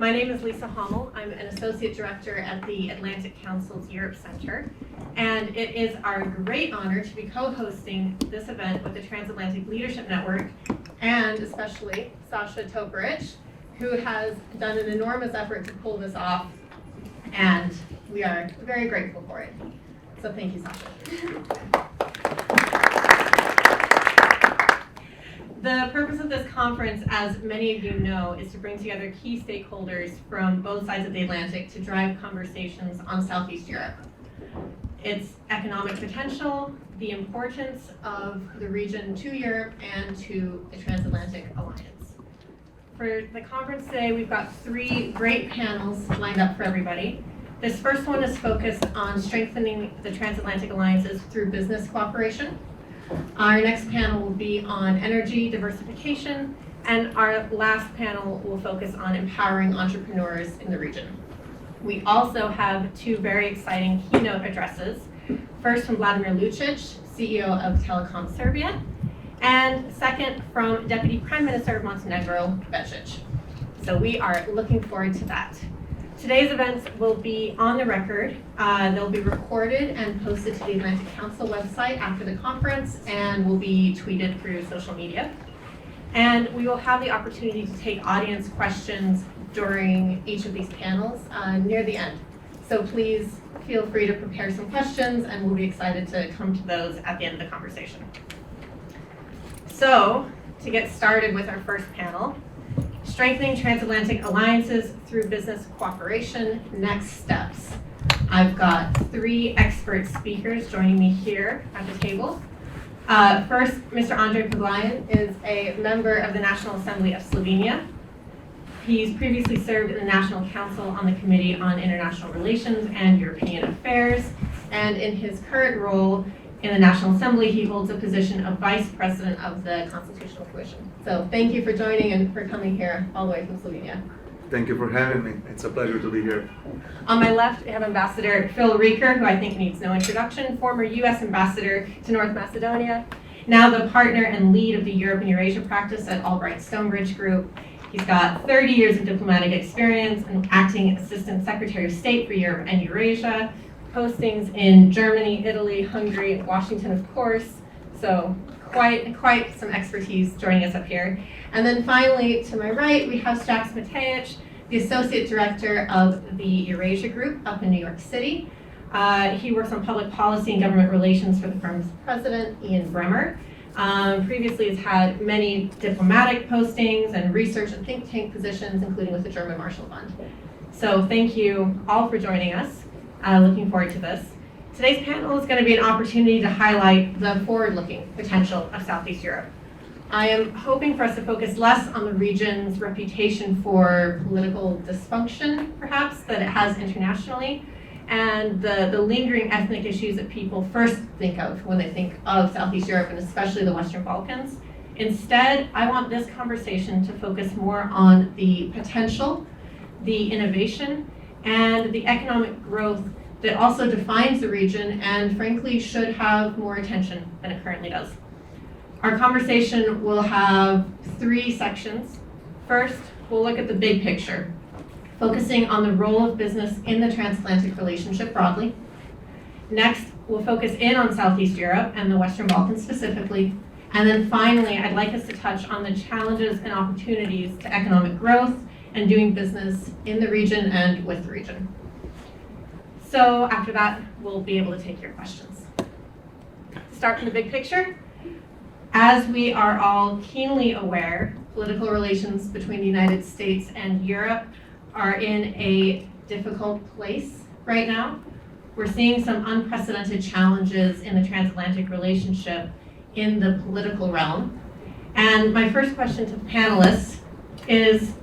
My name is Lisa Homel. I'm an Associate Director at the Atlantic Council's Europe Center, and it is our great honor to be co-hosting this event with the Transatlantic Leadership Network, and especially Sasha Toporich, who has done an enormous effort to pull this off, and we are very grateful for it. So thank you, Sasha. The purpose of this conference, as many of you know, is to bring together key stakeholders from both sides of the Atlantic to drive conversations on Southeast Europe. Its economic potential, the importance of the region to Europe and to the Transatlantic Alliance. For the conference today, we've got 3 great panels lined up for everybody. This first one is focused on strengthening the transatlantic alliances through business cooperation. Our next panel will be on energy diversification, and our last panel will focus on empowering entrepreneurs in the region. We also have 2 very exciting keynote addresses. First from Vladimir Lucic, CEO of Telekom Serbia, and second from Deputy Prime Minister of Montenegro, Matejić. So we are looking forward to that. Today's events will be on the record. They'll be recorded and posted to the Atlantic Council website after the conference and will be tweeted through social media. And we will have the opportunity to take audience questions during each of these panels near the end. So please feel free to prepare some questions, and we'll be excited to come to those at the end of the conversation. So to get started with our first panel, Strengthening Transatlantic Alliances Through Business Cooperation, Next Steps. I've got 3 expert speakers joining me here at the table. First, Mr. Andrej Poglajen is a member of the National Assembly of Slovenia. He's previously served in the National Council on the Committee on International Relations and European Affairs, and in his current role in the National Assembly, he holds a position of Vice President of the Constitutional Commission. So thank you for joining and for coming here all the way from Slovenia. Thank you for having me. It's a pleasure to be here. On my left, we have Ambassador Phil Reeker, who I think needs no introduction, former U.S. Ambassador to North Macedonia, now the partner and lead of the Europe and Eurasia practice at Albright Stonebridge Group. He's got 30 years of diplomatic experience and acting Assistant Secretary of State for Europe and Eurasia, postings in Germany, Italy, Hungary, Washington, of course. So quite some expertise joining us up here. And then finally, to my right, we have Matejić, the Associate Director of the Eurasia Group up in New York City. He works on public policy and government relations for the firm's president, Ian Bremmer. Previously has had many diplomatic postings and research and think tank positions, including with the German Marshall Fund. So thank you all for joining us. Looking forward to this. Today's panel is going to be an opportunity to highlight the forward-looking potential of Southeast Europe. I am hoping for us to focus less on the region's reputation for political dysfunction, perhaps, that it has internationally, and the lingering ethnic issues that people first think of when they think of Southeast Europe, and especially the Western Balkans. Instead, I want this conversation to focus more on the potential, the innovation, and the economic growth that also defines the region and frankly should have more attention than it currently does. Our conversation will have 3 sections. First, we'll look at the big picture, focusing on the role of business in the transatlantic relationship broadly. Next, we'll focus in on Southeast Europe and the Western Balkans specifically. And then finally, I'd like us to touch on the challenges and opportunities to economic growth and doing business in the region and with the region. So after that, we'll be able to take your questions. Start from the big picture. As we are all keenly aware, political relations between the United States and Europe are in a difficult place right now. We're seeing some unprecedented challenges in the transatlantic relationship in the political realm. And my first question to the panelists is,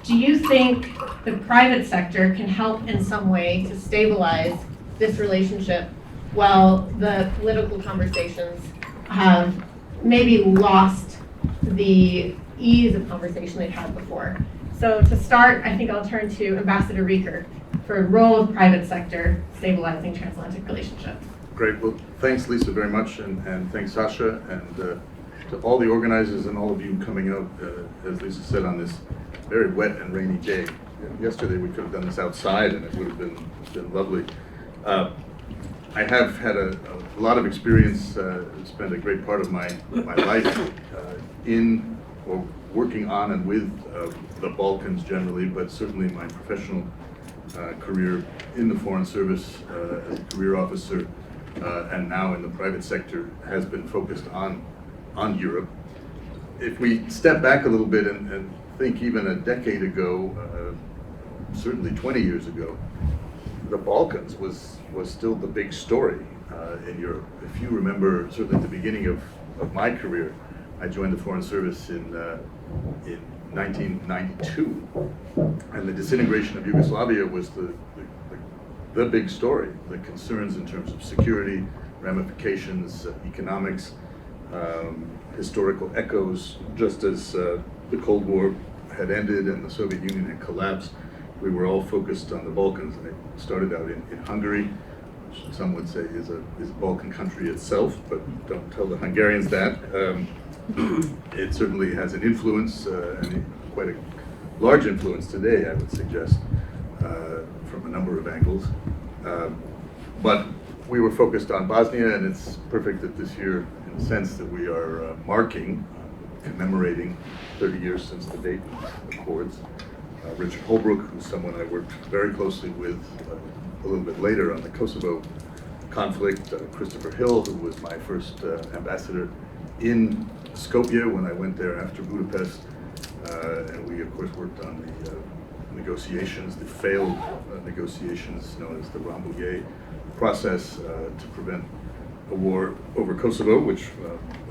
do you think the private sector can help in some way to stabilize this relationship while the political conversations have maybe lost the ease of conversation they've had before? So to start, I think I'll turn to Ambassador Reeker for role of private sector stabilizing transatlantic relationship. Great. Well, thanks, Lisa, very much, and thanks, Sasha, and to all the organizers and all of you coming out, as Lisa said, on this very wet and rainy day. yesterday we could have done this outside and it would have been lovely. I have had a lot of experience, spent a great part of my life in or working on and with the Balkans generally, but certainly my professional career in the Foreign Service as a career officer and now in the private sector has been focused on Europe. If we step back a little bit and think even a decade ago, certainly 20 years ago, the Balkans was still the big story in Europe. If you remember, certainly at the beginning of my career, I joined the Foreign Service in 1992, and the disintegration of Yugoslavia was the big story. The concerns in terms of security, ramifications, economics, historical echoes, just as the Cold War had ended and the Soviet Union had collapsed. We were all focused on the Balkans. I started out in Hungary, which some would say is a Balkan country itself, but don't tell the Hungarians that. It certainly has an influence, and quite a large influence today, I would suggest, from a number of angles. But we were focused on Bosnia, and it's perfect that this year, in the sense that we are commemorating 30 years since the Dayton Accords. Richard Holbrooke, who's someone I worked very closely with a little bit later on the Kosovo conflict, Christopher Hill, who was my first ambassador in Skopje when I went there after Budapest, and we of course worked on the negotiations, the failed negotiations known as the Rambouillet process to prevent a war over Kosovo, which,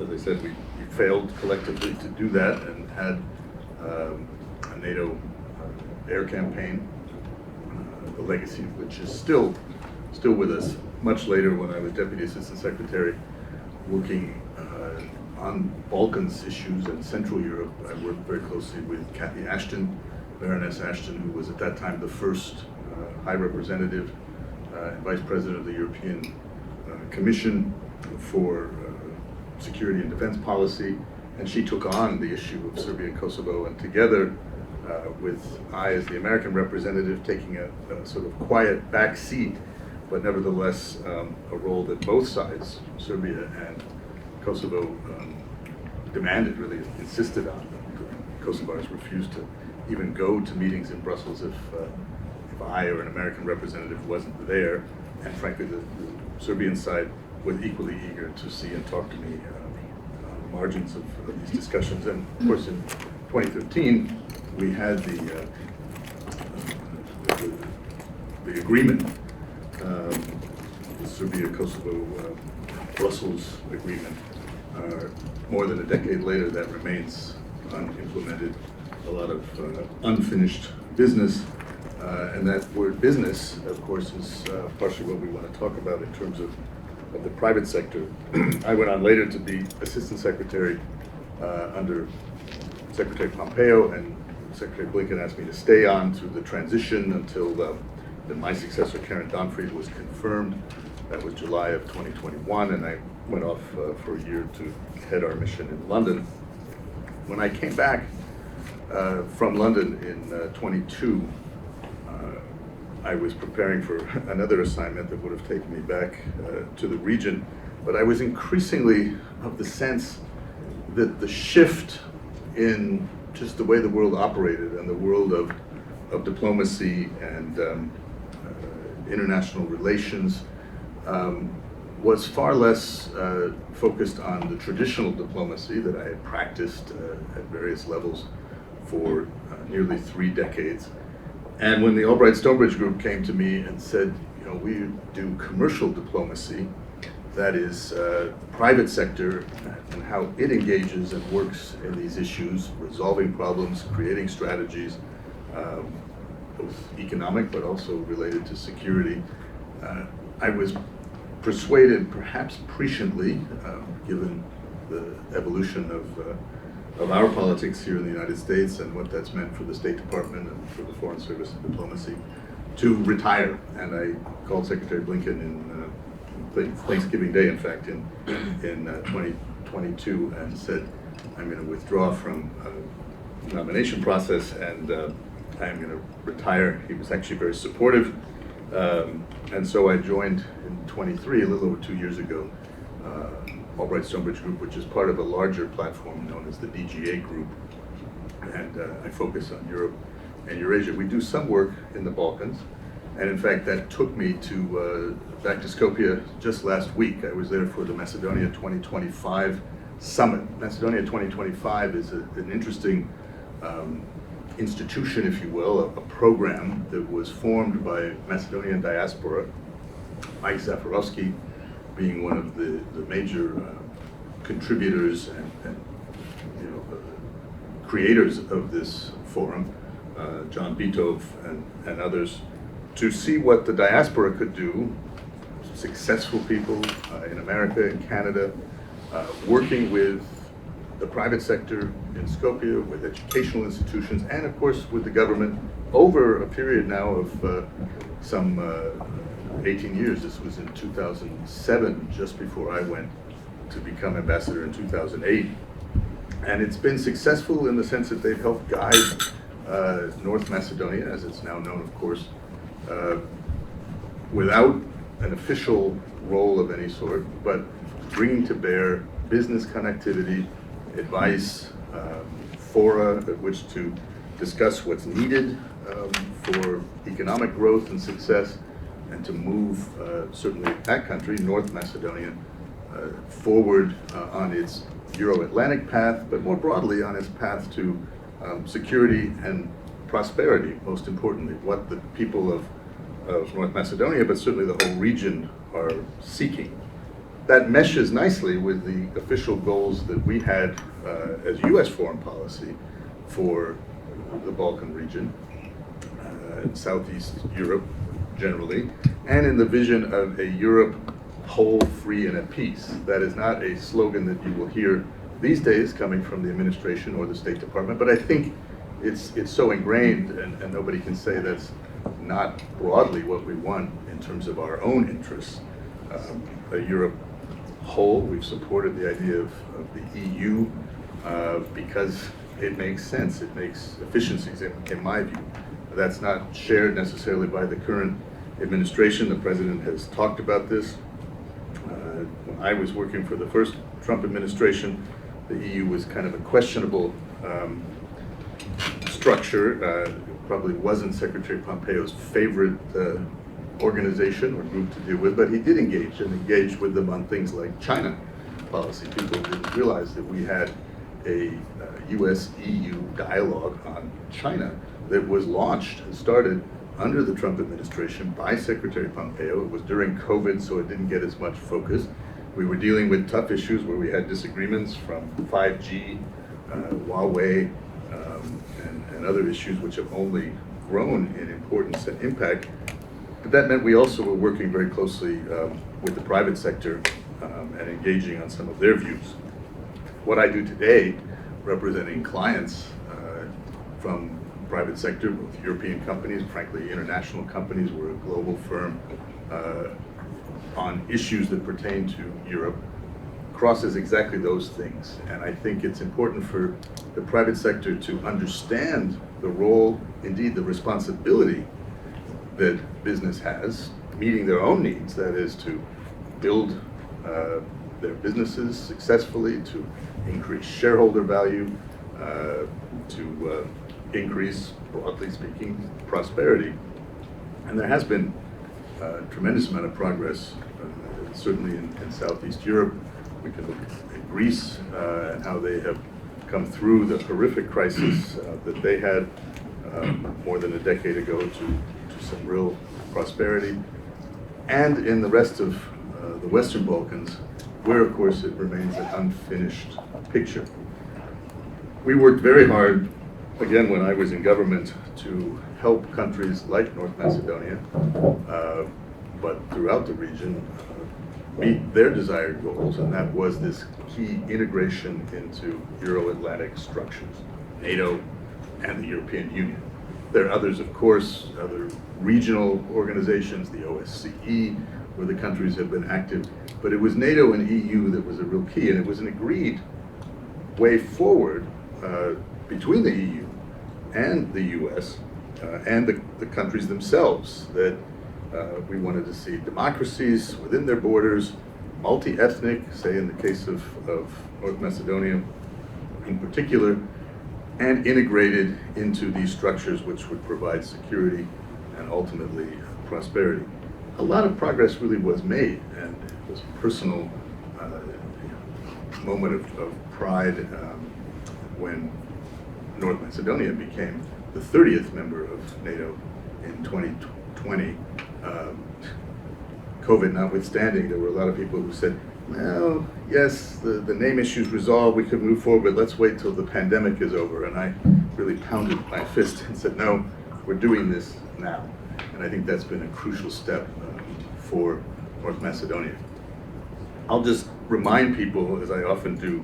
as I said, we failed collectively to do that and had a NATO air campaign, the legacy of which is still with us. Much later, when I was Deputy Assistant Secretary working on Balkans issues and Central Europe, I worked very closely with Cathy Ashton, Baroness Ashton, who was at that time the first High Representative and Vice President of the European Commission for Security and Defense Policy, and she took on the issue of Serbia and Kosovo, and together with I, as the American representative, taking a sort of quiet back seat, but nevertheless a role that both sides, Serbia and Kosovo, demanded, really insisted on. Kosovars refused to even go to meetings in Brussels if I or an American representative wasn't there, and frankly the Serbian side was equally eager to see and talk to me on the margins of these discussions. And of course in 2013 we had the agreement, the Serbia-Kosovo Brussels agreement. More than a decade later, that remains unimplemented, a lot of unfinished business. And that word business, of course, is partially what we want to talk about in terms of the private sector. I went on later to be Assistant Secretary under Secretary Pompeo, and Secretary Blinken asked me to stay on through the transition until then my successor, Karen Donfried, was confirmed. That was July of 2021, and I went off for a year to head our mission in London. When I came back from London in 22, I was preparing for another assignment that would have taken me back to the region, but I was increasingly of the sense that the shift in just the way the world operated and the world of diplomacy and international relations was far less focused on the traditional diplomacy that I had practiced at various levels for nearly 3 decades. And when the Albright Stonebridge group came to me and said, you know, we do commercial diplomacy, that is private sector and how it engages and works in these issues, resolving problems, creating strategies, both economic but also related to security. I was persuaded, perhaps presciently, given the evolution of our politics here in the United States and what that's meant for the State Department and for the Foreign Service and diplomacy, to retire. And I called Secretary Blinken in Thanksgiving Day, in fact, in 2022, and said, I'm going to withdraw from the nomination process and I'm going to retire. He was actually very supportive. And so I joined in 23, a little over 2 years ago, Albright Stonebridge Group, which is part of a larger platform known as the DGA Group. And I focus on Europe and Eurasia. We do some work in the Balkans. And in fact, that took me to back to Skopje just last week. I was there for the Macedonia 2025 summit. Macedonia 2025 is an interesting institution, if you will, a program that was formed by Macedonian diaspora, Mike Zafirovsky being one of the major contributors and creators of this forum, John Bitov and others, to see what the diaspora could do, successful people in America and Canada, working with the private sector in Skopje, with educational institutions, and of course with the government over a period now of some 18 years. This was in 2007, just before I went to become ambassador in 2008. And it's been successful in the sense that they've helped guide North Macedonia, as it's now known, of course, without an official role of any sort, but bringing to bear business connectivity, advice, fora at which to discuss what's needed for economic growth and success, and to move certainly that country, North Macedonia, forward on its Euro-Atlantic path, but more broadly on its path to security and prosperity, most importantly, what the people of North Macedonia, but certainly the whole region, are seeking. That meshes nicely with the official goals that we had as U.S. foreign policy for the Balkan region, Southeast Europe generally, and in the vision of a Europe whole, free, and at peace. That is not a slogan that you will hear these days coming from the administration or the State Department, but I think it's so ingrained, and nobody can say that's not broadly what we want in terms of our own interests. A Europe whole, we've supported the idea of the EU because it makes sense, it makes efficiencies in my view. That's not shared necessarily by the current administration. The president has talked about this. When I was working for the first Trump administration, the EU was kind of a questionable structure. Probably wasn't Secretary Pompeo's favorite organization or group to deal with, but he did engage with them on things like China policy. People didn't realize that we had a US-EU dialogue on China that was launched and started under the Trump administration by Secretary Pompeo. It was during COVID, so it didn't get as much focus. We were dealing with tough issues where we had disagreements from 5G, Huawei, and other issues which have only grown in importance and impact. But that meant we also were working very closely with the private sector and engaging on some of their views. What I do today, representing clients from private sector, both European companies, frankly international companies, we're a global firm, on issues that pertain to Europe, crosses exactly those things. And I think it's important for the private sector to understand the role, indeed the responsibility that business has, meeting their own needs, that is to build their businesses successfully, to increase shareholder value, to increase, broadly speaking, prosperity. And there has been a tremendous amount of progress, certainly in Southeast Europe. We can look at Greece and how they have come through the horrific crisis that they had more than a decade ago to some real prosperity. And in the rest of the Western Balkans, where of course it remains an unfinished picture. We worked very hard, again when I was in government, to help countries like North Macedonia, but throughout the region, meet their desired goals, and that was this key integration into Euro-Atlantic structures, NATO and the European Union. There are others, of course, other regional organizations, the OSCE, where the countries have been active, but it was NATO and EU that was a real key, and it was an agreed way forward between the EU and the US and the countries themselves, that we wanted to see democracies within their borders, multi-ethnic, say in the case of North Macedonia in particular, and integrated into these structures which would provide security and ultimately prosperity. A lot of progress really was made, and it was a personal moment of pride when North Macedonia became the 30th member of NATO in 2020. COVID notwithstanding, there were a lot of people who said, well, yes, the name issue's resolved, we could move forward, but let's wait till the pandemic is over. And I really pounded my fist and said, no, we're doing this now. And I think that's been a crucial step for North Macedonia. I'll just remind people, as I often do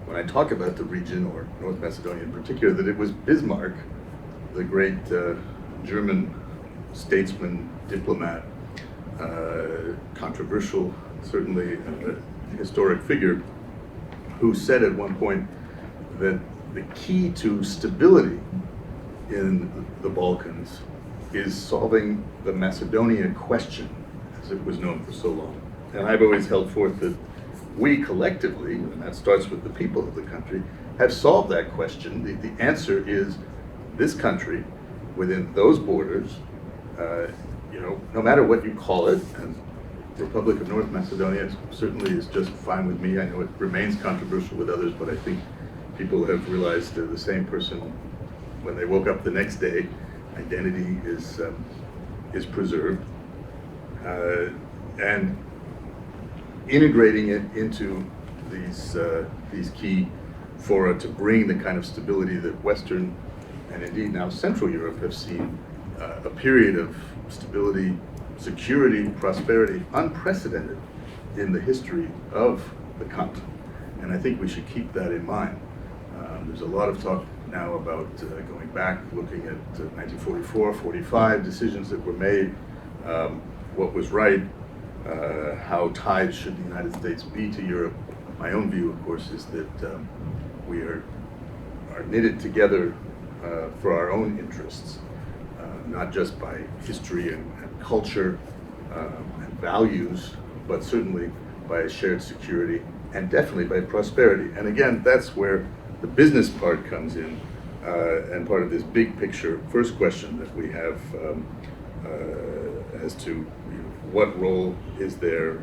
when I talk about the region, or North Macedonia in particular, that it was Bismarck, the great German statesman, diplomat, controversial, certainly a historic figure, who said at one point that the key to stability in the Balkans is solving the Macedonia question, as it was known for so long. And I've always held forth that we collectively, and that starts with the people of the country, have solved that question. The answer is this country, within those borders, no matter what you call it, and the Republic of North Macedonia certainly is just fine with me. I know it remains controversial with others, but I think people have realized they're the same person when they woke up the next day. Identity is preserved, and integrating it into these key fora to bring the kind of stability that Western and indeed now Central Europe have seen, a period of stability, security, prosperity, unprecedented in the history of the continent. And I think we should keep that in mind. There's a lot of talk now about going back, looking at 1944, 45, decisions that were made, what was right, how tied should the United States be to Europe. My own view, of course, is that we are knitted together for our own interests, not just by history and culture and values, but certainly by a shared security and definitely by prosperity. And again, that's where the business part comes in, and part of this big picture first question that we have as to what role is there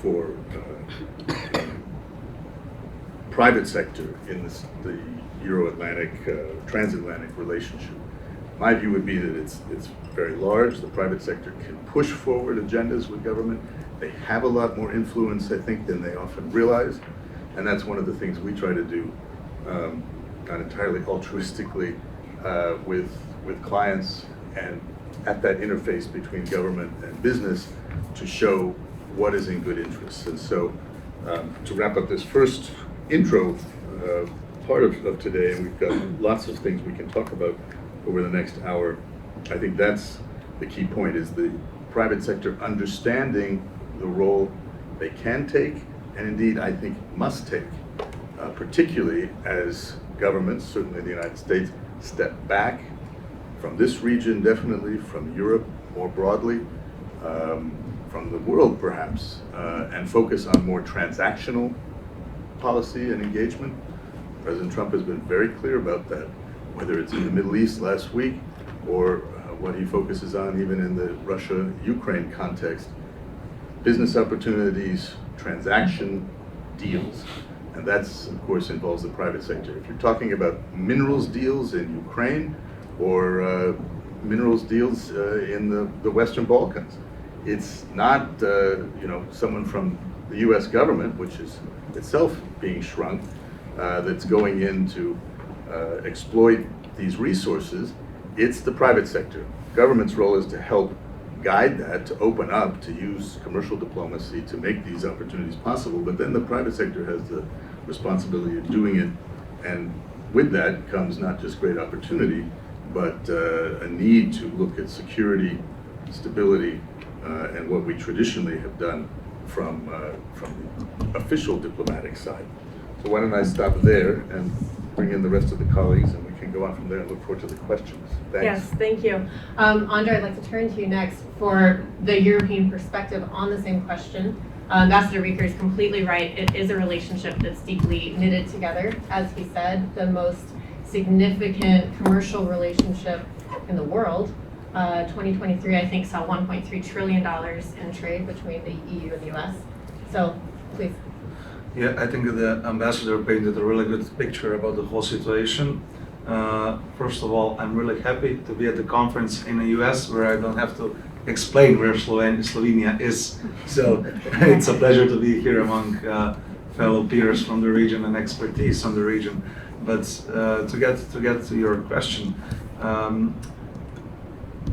for private sector in the Euro-Atlantic, transatlantic relationship. My view would be that it's very large. The private sector can push forward agendas with government. They have a lot more influence, I think, than they often realize. And that's one of the things we try to do, not entirely altruistically, with clients and at that interface between government and business to show what is in good interest. And so to wrap up this first intro part of today, and we've got lots of things we can talk about over the next hour, I think that's the key point, is the private sector understanding the role they can take, and indeed I think must take, particularly as governments, certainly the United States, step back from this region, definitely from Europe more broadly, from the world perhaps, and focus on more transactional policy and engagement. President Trump has been very clear about that, whether it's in the Middle East last week or what he focuses on even in the Russia-Ukraine context. Business opportunities, transaction deals. And that's, of course, involves the private sector. If you're talking about minerals deals in Ukraine or minerals deals in the Western Balkans, it's not someone from the U.S. government, which is itself being shrunk, that's going in to exploit these resources. It's the private sector. Government's role is to help guide that, to open up, to use commercial diplomacy to make these opportunities possible, but then the private sector has the responsibility of doing it, and with that comes not just great opportunity, but a need to look at security, stability, and what we traditionally have done from the official diplomatic side. So why don't I stop there and bring in the rest of the colleagues, and we can go on from there and look forward to the questions. Thanks. Yes, thank you. Andrej, I'd like to turn to you next for the European perspective on the same question. Ambassador Reeker is completely right. It is a relationship that's deeply knitted together. As he said, the most significant commercial relationship in the world. 2023, I think, saw $1.3 trillion in trade between the EU and the US. So, please. Yeah, I think the ambassador painted a really good picture about the whole situation. First of all, I'm really happy to be at the conference in the US where I don't have to explain where Slovenia is. So it's a pleasure to be here among fellow peers from the region and expertise on the region. But to get to your question,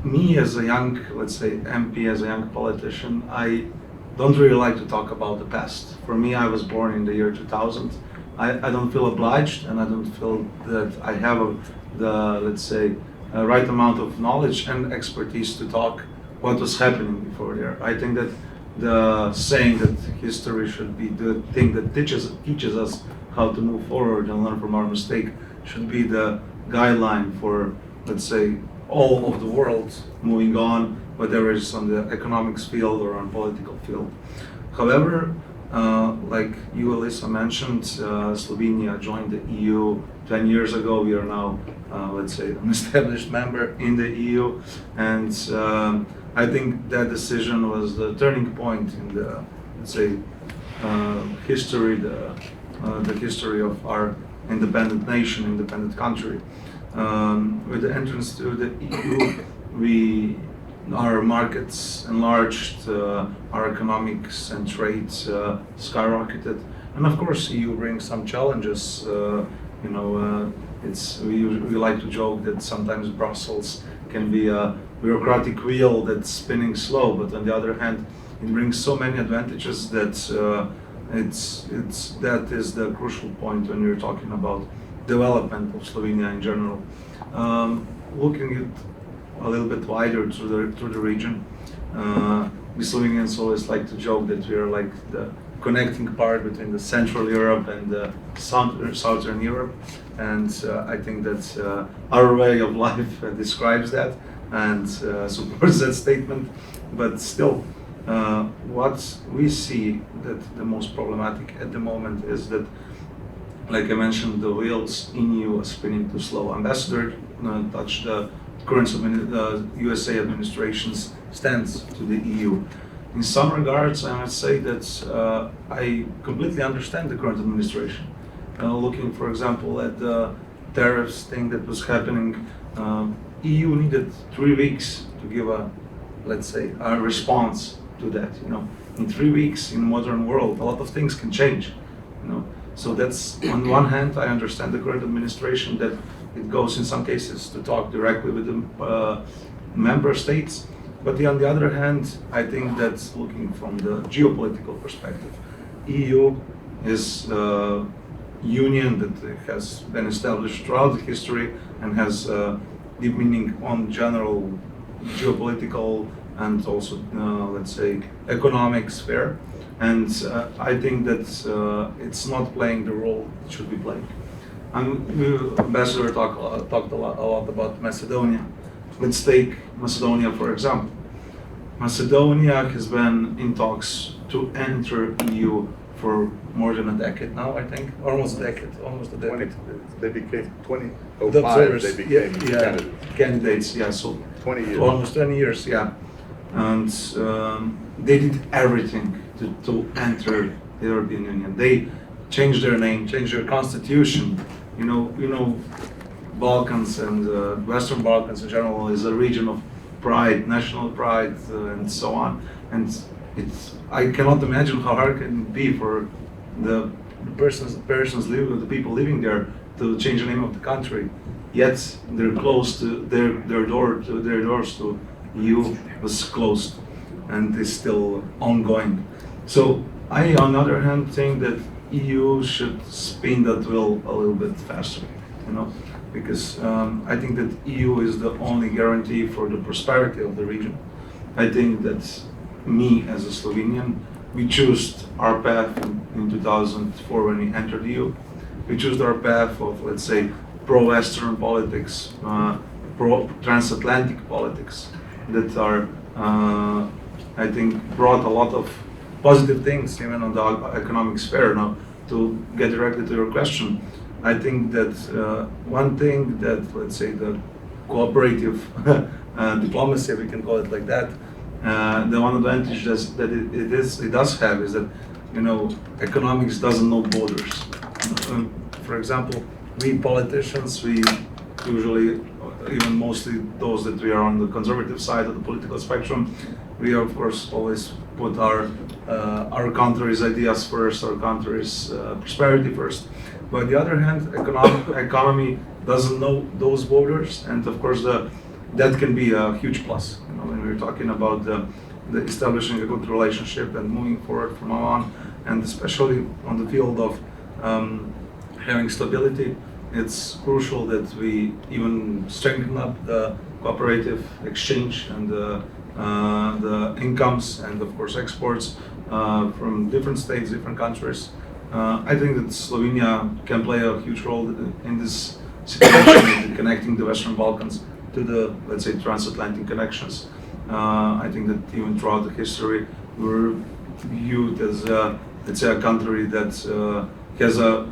me as a young, let's say, MP, as a young politician, I don't really like to talk about the past. For me, I was born in the year 2000. I don't feel obliged, and I don't feel that I have the, let's say, right amount of knowledge and expertise to talk what was happening before there. I think that the saying that history should be the thing that teaches us how to move forward and learn from our mistake should be the guideline for, let's say, all of the world moving on, whether it's on the economics field or on political field. However, like you, Elisa, mentioned, Slovenia joined the EU 10 years ago. We are now, let's say, an established member in the EU, and I think that decision was the turning point in the, let's say, history, the history of our independent nation, independent country. With the entrance to the EU, our markets enlarged, our economics and trade skyrocketed, and of course, EU brings some challenges. We like to joke that sometimes Brussels can be a bureaucratic wheel that's spinning slow, but on the other hand, it brings so many advantages that that is the crucial point when you're talking about development of Slovenia in general. Looking at a little bit wider through the region, we Slovenians always like to joke that we are like the connecting part between the Central Europe and the Southern Europe, and I think that our way of life describes that and supports that statement. But still, what we see that the most problematic at the moment is that, like I mentioned, the wheels in EU are spinning too slow. Ambassador touched the current USA administration's stance to the EU. In some regards, I must say that I completely understand the current administration. Looking, for example, at the tariffs thing that was happening, EU needed 3 weeks to give let's say, a response to that. In 3 weeks in the modern world, a lot of things can change. So that's, on one hand, I understand the current administration that it goes in some cases to talk directly with the member states. But on the other hand, I think that looking from the geopolitical perspective, EU is a union that has been established throughout history and has deep meaning on general geopolitical and also, let's say, economic sphere. And I think that it's not playing the role it should be playing. Ambassador talked a lot about Macedonia. Let's take Macedonia for example. Macedonia has been in talks to enter EU for more than a decade now, I think. Almost a decade. They became 2005, they became candidates, yeah, so 20 years. Almost 20 years, yeah. And they did everything to enter the European Union. They changed their name, changed their constitution. Balkans and Western Balkans in general is a region of pride, national pride, and so on. And I cannot imagine how hard it can be for the people living there to change the name of the country. Yet they're close to their doors to EU was closed and is still ongoing. So I, on the other hand, think that EU should spin that wheel a little bit faster, because I think that EU is the only guarantee for the prosperity of the region. I think that me as a Slovenian, we chose our path in 2004 when we entered EU. We chose our path of, let's say, pro-Western politics, pro-transatlantic politics that are, I think, brought a lot of positive things even on the economic sphere. Now, to get directly to your question, I think that one thing that, let's say, the cooperative diplomacy, we can call it like that, the one advantage that it does have is that, economics doesn't know borders. For example, we politicians, we usually, even mostly those that we are on the conservative side of the political spectrum, we of course always put our country's ideas first, our country's prosperity first. But on the other hand, economy doesn't know those borders, and of course that can be a huge plus. When we're talking about the establishing a good relationship and moving forward from now on, and especially on the field of having stability, it's crucial that we even strengthen up the cooperative exchange and the incomes and of course exports from different states, different countries. I think that Slovenia can play a huge role in this situation, in connecting the Western Balkans to the, let's say, transatlantic connections. I think that even throughout the history, we're viewed as, let's say, a country that has a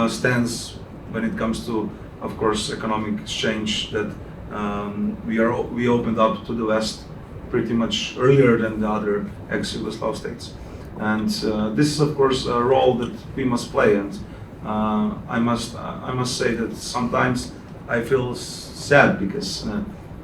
stance when it comes to, of course, economic exchange, that we opened up to the West pretty much earlier than the other ex-Yugoslav states. And this is, of course, a role that we must play. And I must say that sometimes I feel sad because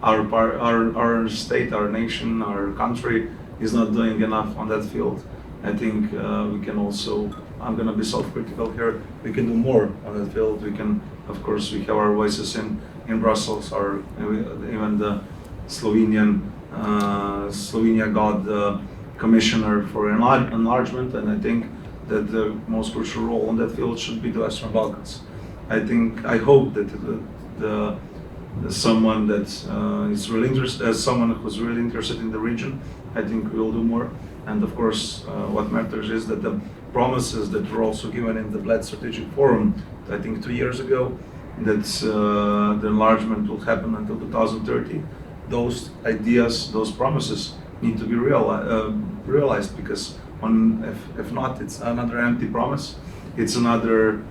our state, our nation, our country is not doing enough on that field. I think we can also, I'm going to be self-critical here, we can do more on that field. We can, of course, we have our voices in Brussels, or even the Slovenia got the Commissioner for Enlargement, and I think that the most crucial role on that field should be the Western Balkans. I hope that someone that is really interested, as someone who's really interested in the region, I think we will do more. And of course, what matters is that the promises that were also given in the Bled Strategic Forum, I think 2 years ago, that the enlargement will happen until 2030. Those ideas, those promises need to be realized, because if not, it's another empty promise. It's another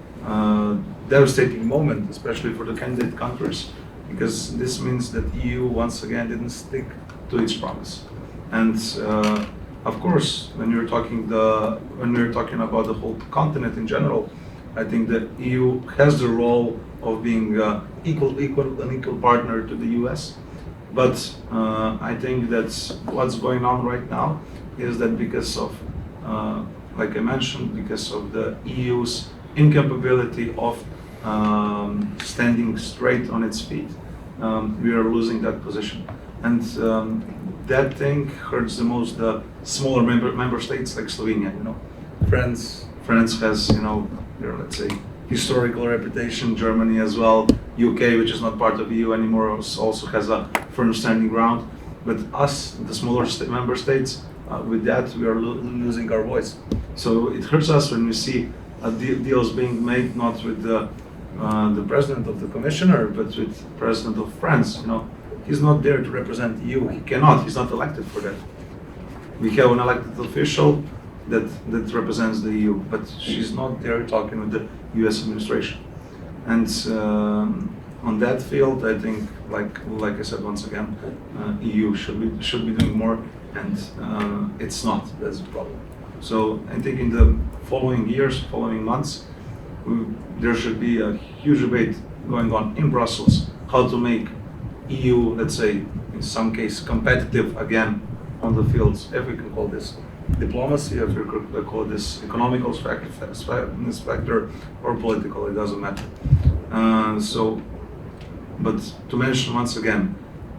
devastating moment, especially for the candidate countries, because this means that EU once again didn't stick to its promise. And of course, when we're talking about the whole continent in general, I think the EU has the role of being an equal partner to the US. But I think that's what's going on right now is that because of, like I mentioned, because of the EU's incapability of standing straight on its feet, we are losing that position. And that thing hurts the most the smaller member states like Slovenia. France has, let's say, historical reputation. Germany as well. UK, which is not part of EU anymore, also has a firm standing ground. But us, the smaller member states, with that we are losing our voice. So it hurts us when we see deals being made not with the president of the commissioner, but with the president of France. He's not there to represent EU. He cannot. He's not elected for that. We have an elected official that represents the EU, but she's not there talking with the US administration. And on that field, I think, like I said once again, EU should be doing more, and it's not. That's the problem. So I think in the following years, following months, there should be a huge debate going on in Brussels how to make EU, let's say, in some case, competitive again on the fields, if we can call this diplomacy, if we could call this economical specter or political, it doesn't matter. But to mention once again,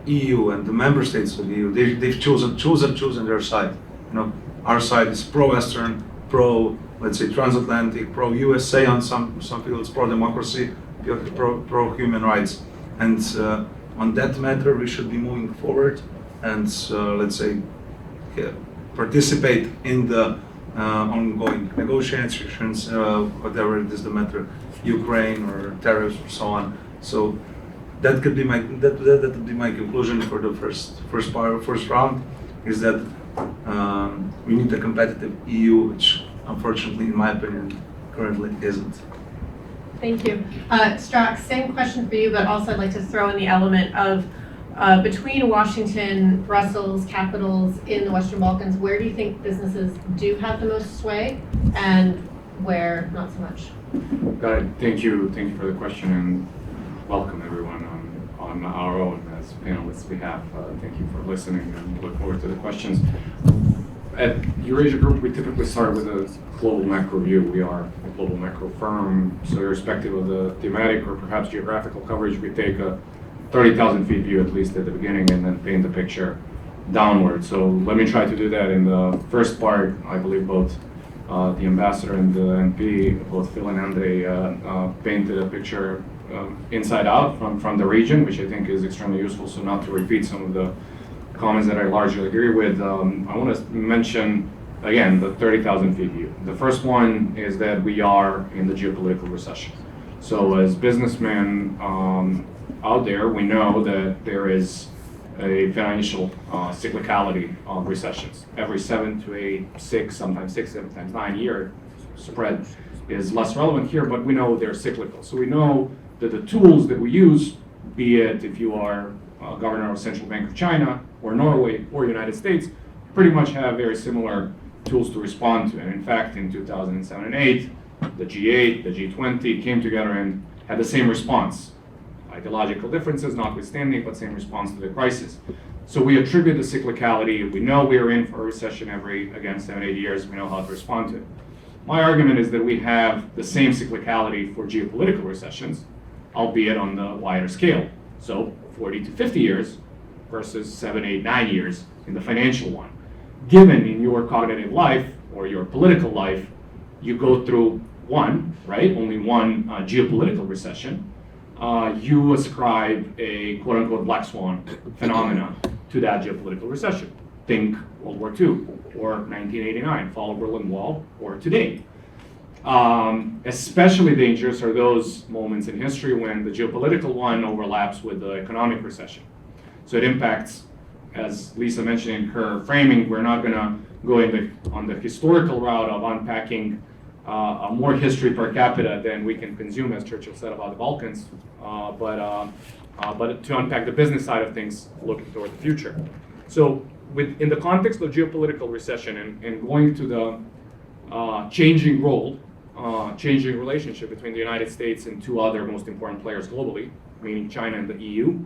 EU and the member states of EU, they've chosen their side. Our side is pro-Western, let's say, transatlantic, pro-USA on some fields, pro-democracy, pro-human rights. And on that matter, we should be moving forward and, let's say, participate in the ongoing negotiations, whatever it is the matter. Ukraine or tariffs or so on. So that could be that would be my conclusion for the first round, is that we need a competitive EU, which unfortunately, in my opinion, currently isn't. Thank you. Strax, same question for you, but also I'd like to throw in the element of between Washington, Brussels, capitals in the Western Balkans, where do you think businesses do have the most sway and where not so much? Got it. Thank you for the question, and welcome everyone on our own as panelists behalf. Thank you for listening and look forward to the questions. At Eurasia Group, we typically start with a global macro view. We are a global macro firm, so irrespective of the thematic or perhaps geographical coverage, we take a 30,000 feet view at least at the beginning and then paint the picture downward. So let me try to do that in the first part. I believe both the ambassador and the MP, both Phil and Andrej, painted a picture inside out from the region, which I think is extremely useful. So not to repeat some of the comments that I largely agree with, I want to mention again the 30,000 feet view. The first one is that we are in the geopolitical recession. So as businessmen out there, we know that there is a financial cyclicality of recessions. Every 7 to 8, 6, sometimes 6, sometimes 9 year spread is less relevant here, but we know they're cyclical. So we know that the tools that we use, be it if you are governor of Central Bank of China or Norway or United States, pretty much have very similar tools to respond to. And in fact, in 2007 and 8, the G8, the G20 came together and had the same response. Ideological differences notwithstanding, but same response to the crisis. So we attribute the cyclicality. We know we are in for a recession every, again, 7-8 years. We know how to respond to it. My argument is that we have the same cyclicality for geopolitical recessions, albeit on the wider scale. So 40 to 50 years versus 7, 8, 9 years in the financial one. Given in your cognitive life or your political life, you go through one, right? Only one geopolitical recession. You ascribe a quote-unquote black swan phenomena to that geopolitical recession. Think World War II, or 1989, fall of Berlin Wall, or today. Especially dangerous are those moments in history when the geopolitical one overlaps with the economic recession. So it impacts, as Lisa mentioned in her framing, we're not going to go on the historical route of unpacking more history per capita than we can consume, as Churchill said about the Balkans, but to unpack the business side of things, looking toward the future. So in the context of geopolitical recession and going to the changing role, changing relationship between the United States and two other most important players globally, meaning China and the EU,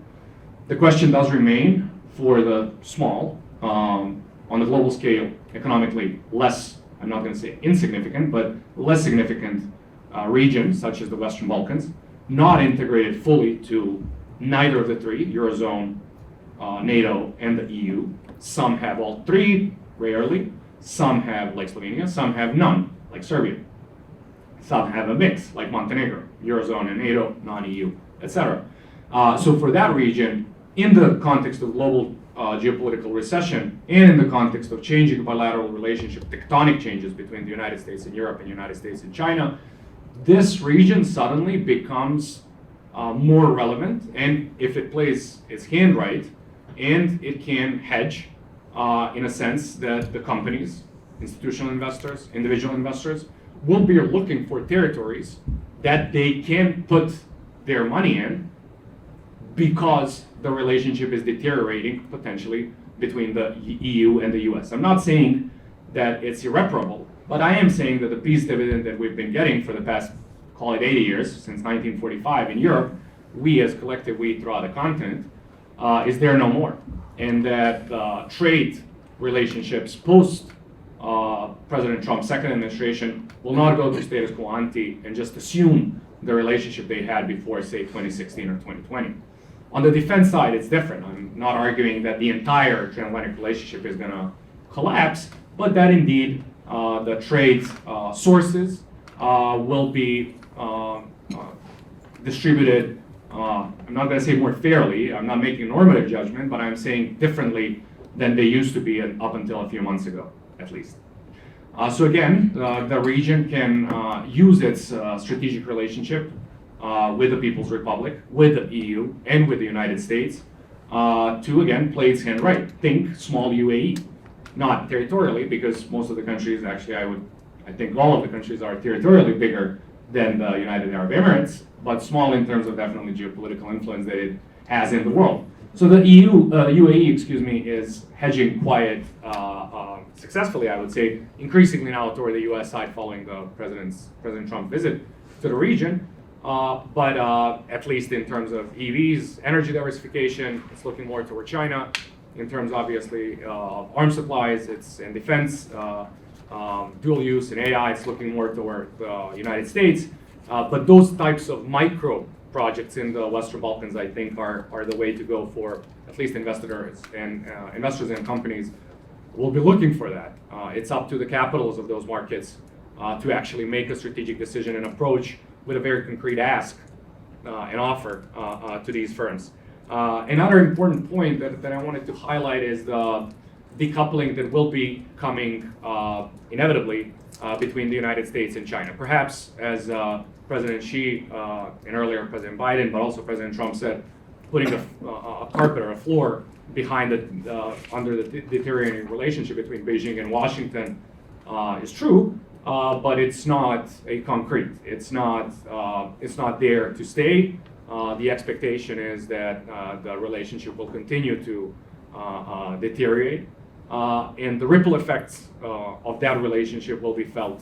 the question does remain for the small, on the global scale, economically less, I'm not going to say insignificant, but less significant regions, such as the Western Balkans, not integrated fully to neither of the three, Eurozone, NATO, and the EU. Some have all three, rarely. Some have, like Slovenia. Some have none, like Serbia. Some have a mix, like Montenegro, Eurozone and NATO, non-EU, etc. So for that region, in the context of global geopolitical recession, and in the context of changing bilateral relationship, tectonic changes between the United States and Europe and United States and China, this region suddenly becomes more relevant, and if it plays its hand right, and it can hedge in a sense that the companies, institutional investors, individual investors, will be looking for territories that they can put their money in because the relationship is deteriorating potentially between the EU and the US. I'm not saying that it's irreparable, but I am saying that the peace dividend that we've been getting for the past, call it 80 years, since 1945 in Europe, we as collective we throughout the continent, is there no more. And that trade relationships post President Trump's second administration will not go to status quo ante and just assume the relationship they had before, say, 2016 or 2020. On the defense side, it's different. I'm not arguing that the entire transatlantic relationship is going to collapse, but that indeed the trade sources will be distributed, I'm not going to say more fairly, I'm not making a normative judgment, but I'm saying differently than they used to be up until a few months ago, at least. So again, the region can use its strategic relationship with the People's Republic, with the EU, and with the United States to again play its hand right. Think small UAE, not territorially, because most of the countries, actually, I think all of the countries are territorially bigger than the United Arab Emirates, but small in terms of definitely geopolitical influence that it has in the world. So the UAE, is hedging quite successfully, I would say, increasingly now toward the U.S. side following the President Trump visit to the region. But at least in terms of EVs, energy diversification, it's looking more toward China. In terms, obviously, arms supplies, it's in defense, dual use, and AI, it's looking more toward the United States. But those types of micro projects in the Western Balkans, I think, are the way to go for at least investors and companies will be looking for that. It's up to the capitals of those markets to actually make a strategic decision and approach with a very concrete ask and offer to these firms. Another important point that I wanted to highlight is the decoupling that will be coming inevitably between the United States and China. Perhaps as President Xi and earlier President Biden, but also President Trump said, putting a carpet or a floor behind under the deteriorating relationship between Beijing and Washington is true, but it's not a concrete. It's not there to stay. The expectation is that the relationship will continue to deteriorate, and the ripple effects of that relationship will be felt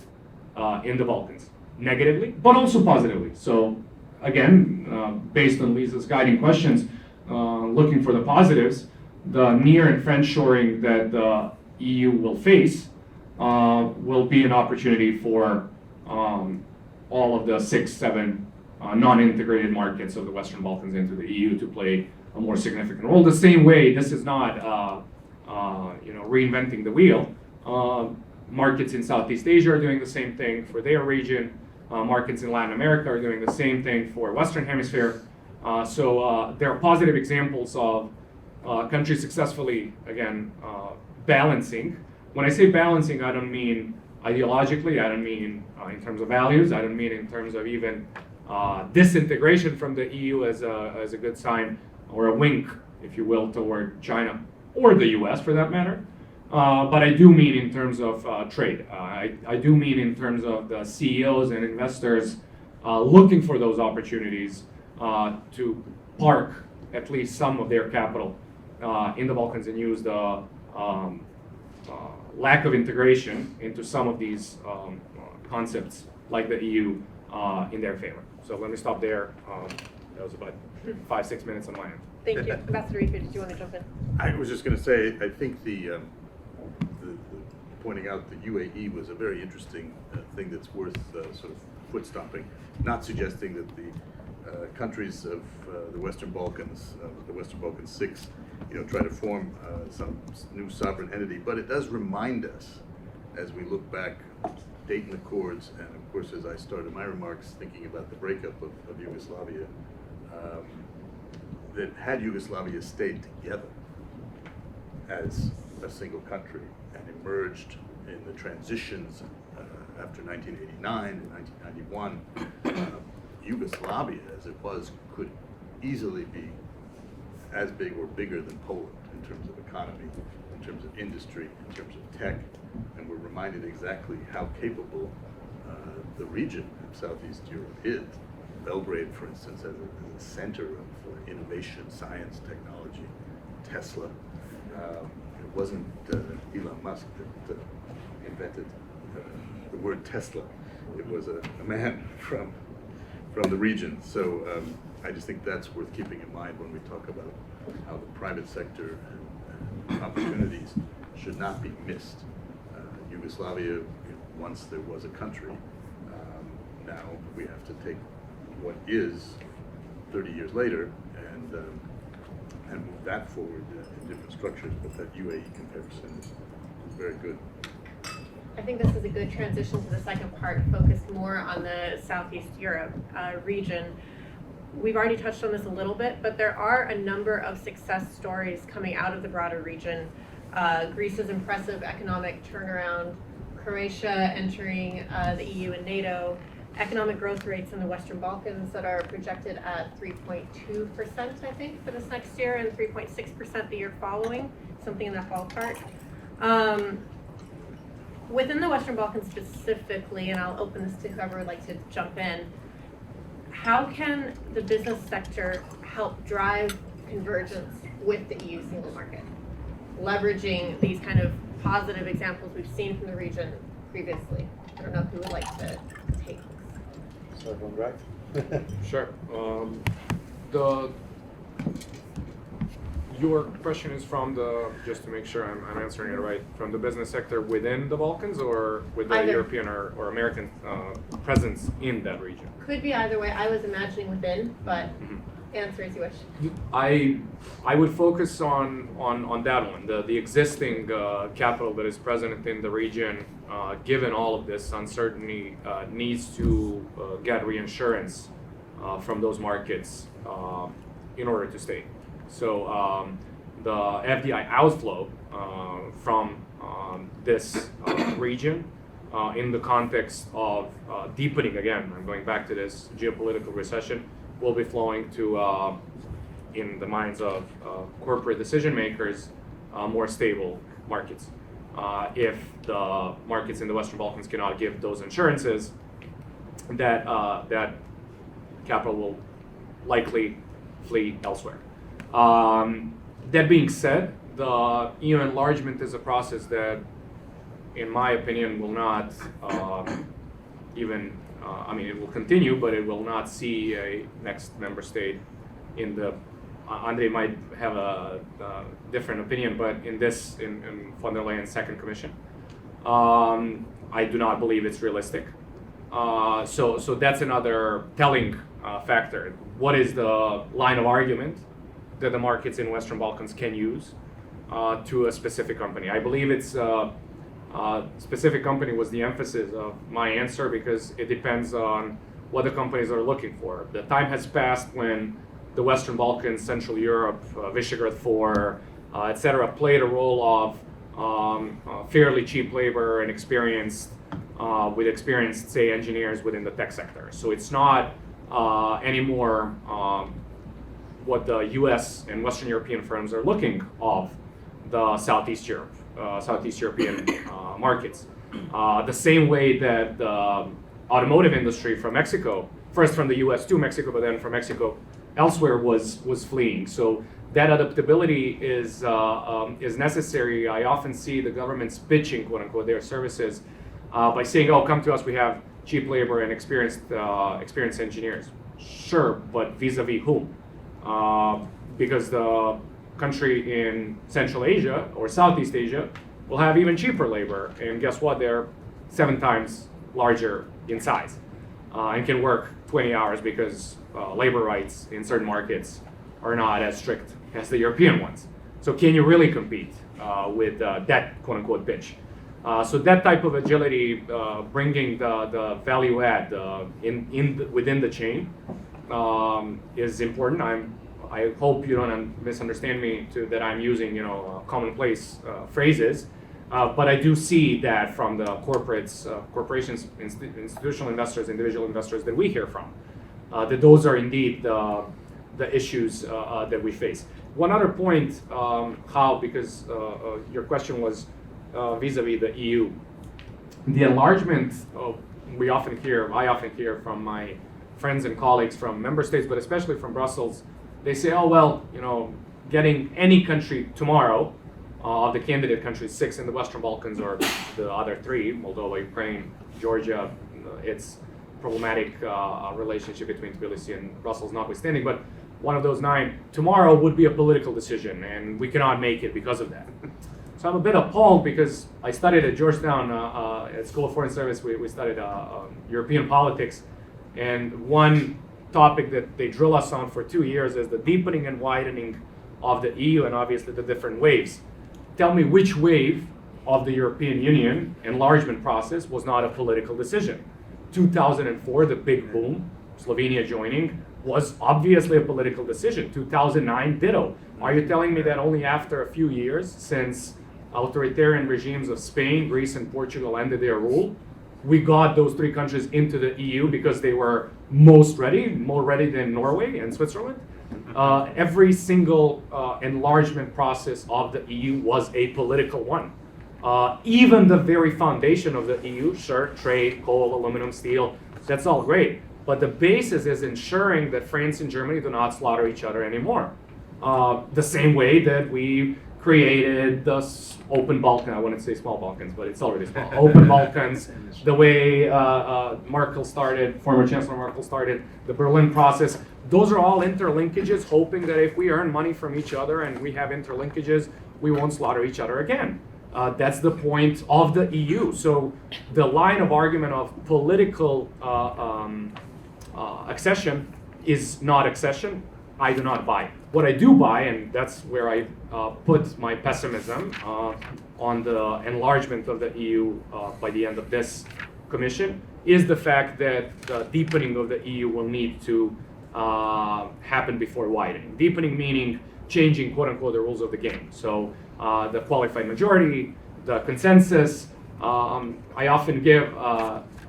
in the Balkans, negatively, but also positively. So again, based on Lisa's guiding questions, looking for the positives, the near and friendshoring that the EU will face will be an opportunity for all of the 6-7 non-integrated markets of the Western Balkans into the EU to play a more significant role. The same way, this is not reinventing the wheel. Markets in Southeast Asia are doing the same thing for their region. Markets in Latin America are doing the same thing for Western Hemisphere. So there are positive examples of countries successfully, again, balancing. When I say balancing, I don't mean ideologically, I don't mean in terms of values, I don't mean in terms of even disintegration from the EU as a good sign, or a wink, if you will, toward China or the US for that matter. But I do mean in terms of trade. I do mean in terms of the CEOs and investors looking for those opportunities to park at least some of their capital in the Balkans and use the lack of integration into some of these concepts like the EU in their favor. So let me stop there. That was about 5-6 minutes on my end. Thank you. Ambassador Reeker, did you want to jump in? I was just going to say, I think the pointing out the UAE was a very interesting thing that's worth sort of foot stomping. Not suggesting that the countries of the Western Balkans 6, try to form some new sovereign entity, but it does remind us, as we look back, Dayton Accords, and of course, as I started my remarks thinking about the breakup of Yugoslavia, that had Yugoslavia stayed together as a single country and emerged in the transitions after 1989 and 1991, Yugoslavia, as it was, could easily be as big or bigger than Poland in terms of economy, in terms of industry, in terms of tech, and we're reminded exactly how capable the region of Southeast Europe is. Belgrade, for instance, as a center of innovation, science, technology, Tesla. It wasn't Elon Musk that invented the word Tesla. It was a man from the region. So I just think that's worth keeping in mind when we talk about how the private sector and opportunities should not be missed. Yugoslavia, once there was a country, now we have to take what is 30 years later and move that forward in different structures. But that UAE comparison is very good. I think this is a good transition to the second part, focused more on the Southeast Europe region. We've already touched on this a little bit, but there are a number of success stories coming out of the broader region. Greece's impressive economic turnaround, Croatia entering the EU and NATO, economic growth rates in the Western Balkans that are projected at 3.2%, I think, for this next year, and 3.6% the year following, something in that ballpark. Within the Western Balkans specifically, and I'll open this to whoever would like to jump in, how can the business sector help drive convergence with the EU single market, leveraging these kind of positive examples we've seen from the region previously? I don't know who would like to take this. Start from right. Sure. Your question is from the, just to make sure I'm answering it right, from the business sector within the Balkans or with the Either. European or American presence in that region? Could be either way. I was imagining within, but Mhm. answer as you wish. I would focus on that one, the existing capital that is present in the region, given all of this uncertainty, needs to get reinsurance from those markets in order to stay. So the FDI outflow from this region in the context of deepening, again, I'm going back to this geopolitical recession, will be flowing to, in the minds of corporate decision makers, more stable markets. If the markets in the Western Balkans cannot give those insurances, that capital will likely flee elsewhere. That being said, the EU enlargement is a process that, in my opinion, will not it will continue, but it will not see a next member state in the, Andrej might have a different opinion, but in von der Leyen's second commission, I do not believe it's realistic. So that's another telling factor. What is the line of argument that the markets in Western Balkans can use to a specific company? I believe it's specific company was the emphasis of my answer, because it depends on what the companies are looking for. The time has passed when the Western Balkans, Central Europe, Visegrad 4, etc., played a role of fairly cheap labor and experienced, say, engineers within the tech sector. So it's not anymore what the US and Western European firms are looking of the Southeast European markets. The same way that the automotive industry from Mexico, first from the US to Mexico, but then from Mexico elsewhere, was fleeing. So that adaptability is necessary. I often see the governments pitching, quote unquote, their services by saying, "Oh, come to us. We have cheap labor and experienced engineers." Sure, but vis-a-vis whom? Because the country in Central Asia or Southeast Asia will have even cheaper labor, and guess what? They're 7 times larger in size and can work 20 hours because labor rights in certain markets are not as strict as the European ones. So can you really compete with that quote-unquote pitch? So that type of agility, bringing the value add within the chain, is important. I hope you don't misunderstand me that I'm using commonplace phrases, but I do see that from the corporations, institutional investors, individual investors that we hear from, that those are indeed the issues that we face. One other point, because your question was vis-a-vis the EU, the enlargement. I often hear from my friends and colleagues from member states, but especially from Brussels. They say, "Oh well, getting any country tomorrow of the candidate countries, 6 in the Western Balkans or the other 3, Moldova, Ukraine, Georgia, it's problematic relationship between Tbilisi and Brussels notwithstanding, but one of those 9 tomorrow would be a political decision, and we cannot make it because of that." So I'm a bit appalled, because I studied at Georgetown at School of Foreign Service. We studied European politics, and one topic that they drill us on for 2 years is the deepening and widening of the EU, and obviously the different waves. Tell me which wave of the European Union enlargement process was not a political decision. 2004, the big boom, Slovenia joining, was obviously a political decision. 2009, ditto. Are you telling me that only after a few years, since authoritarian regimes of Spain, Greece, and Portugal ended their rule, we got those three countries into the EU because they were most ready, more ready than Norway and Switzerland. Every single enlargement process of the EU was a political one. Even the very foundation of the EU, sure, trade, coal, aluminum, steel, that's all great. But the basis is ensuring that France and Germany do not slaughter each other anymore. The same way that we created the open Balkan, I wouldn't say small Balkans, but it's already small, open Balkans, the way Merkel started, former Chancellor Merkel started the Berlin process. Those are all interlinkages, hoping that if we earn money from each other and we have interlinkages, we won't slaughter each other again. That's the point of the EU. So the line of argument of political accession is not accession. I do not buy. What I do buy, and that's where I put my pessimism on the enlargement of the EU by the end of this commission, is the fact that the deepening of the EU will need to happen before widening. Deepening meaning changing, quote unquote, the rules of the game. So the qualified majority, the consensus. I often give,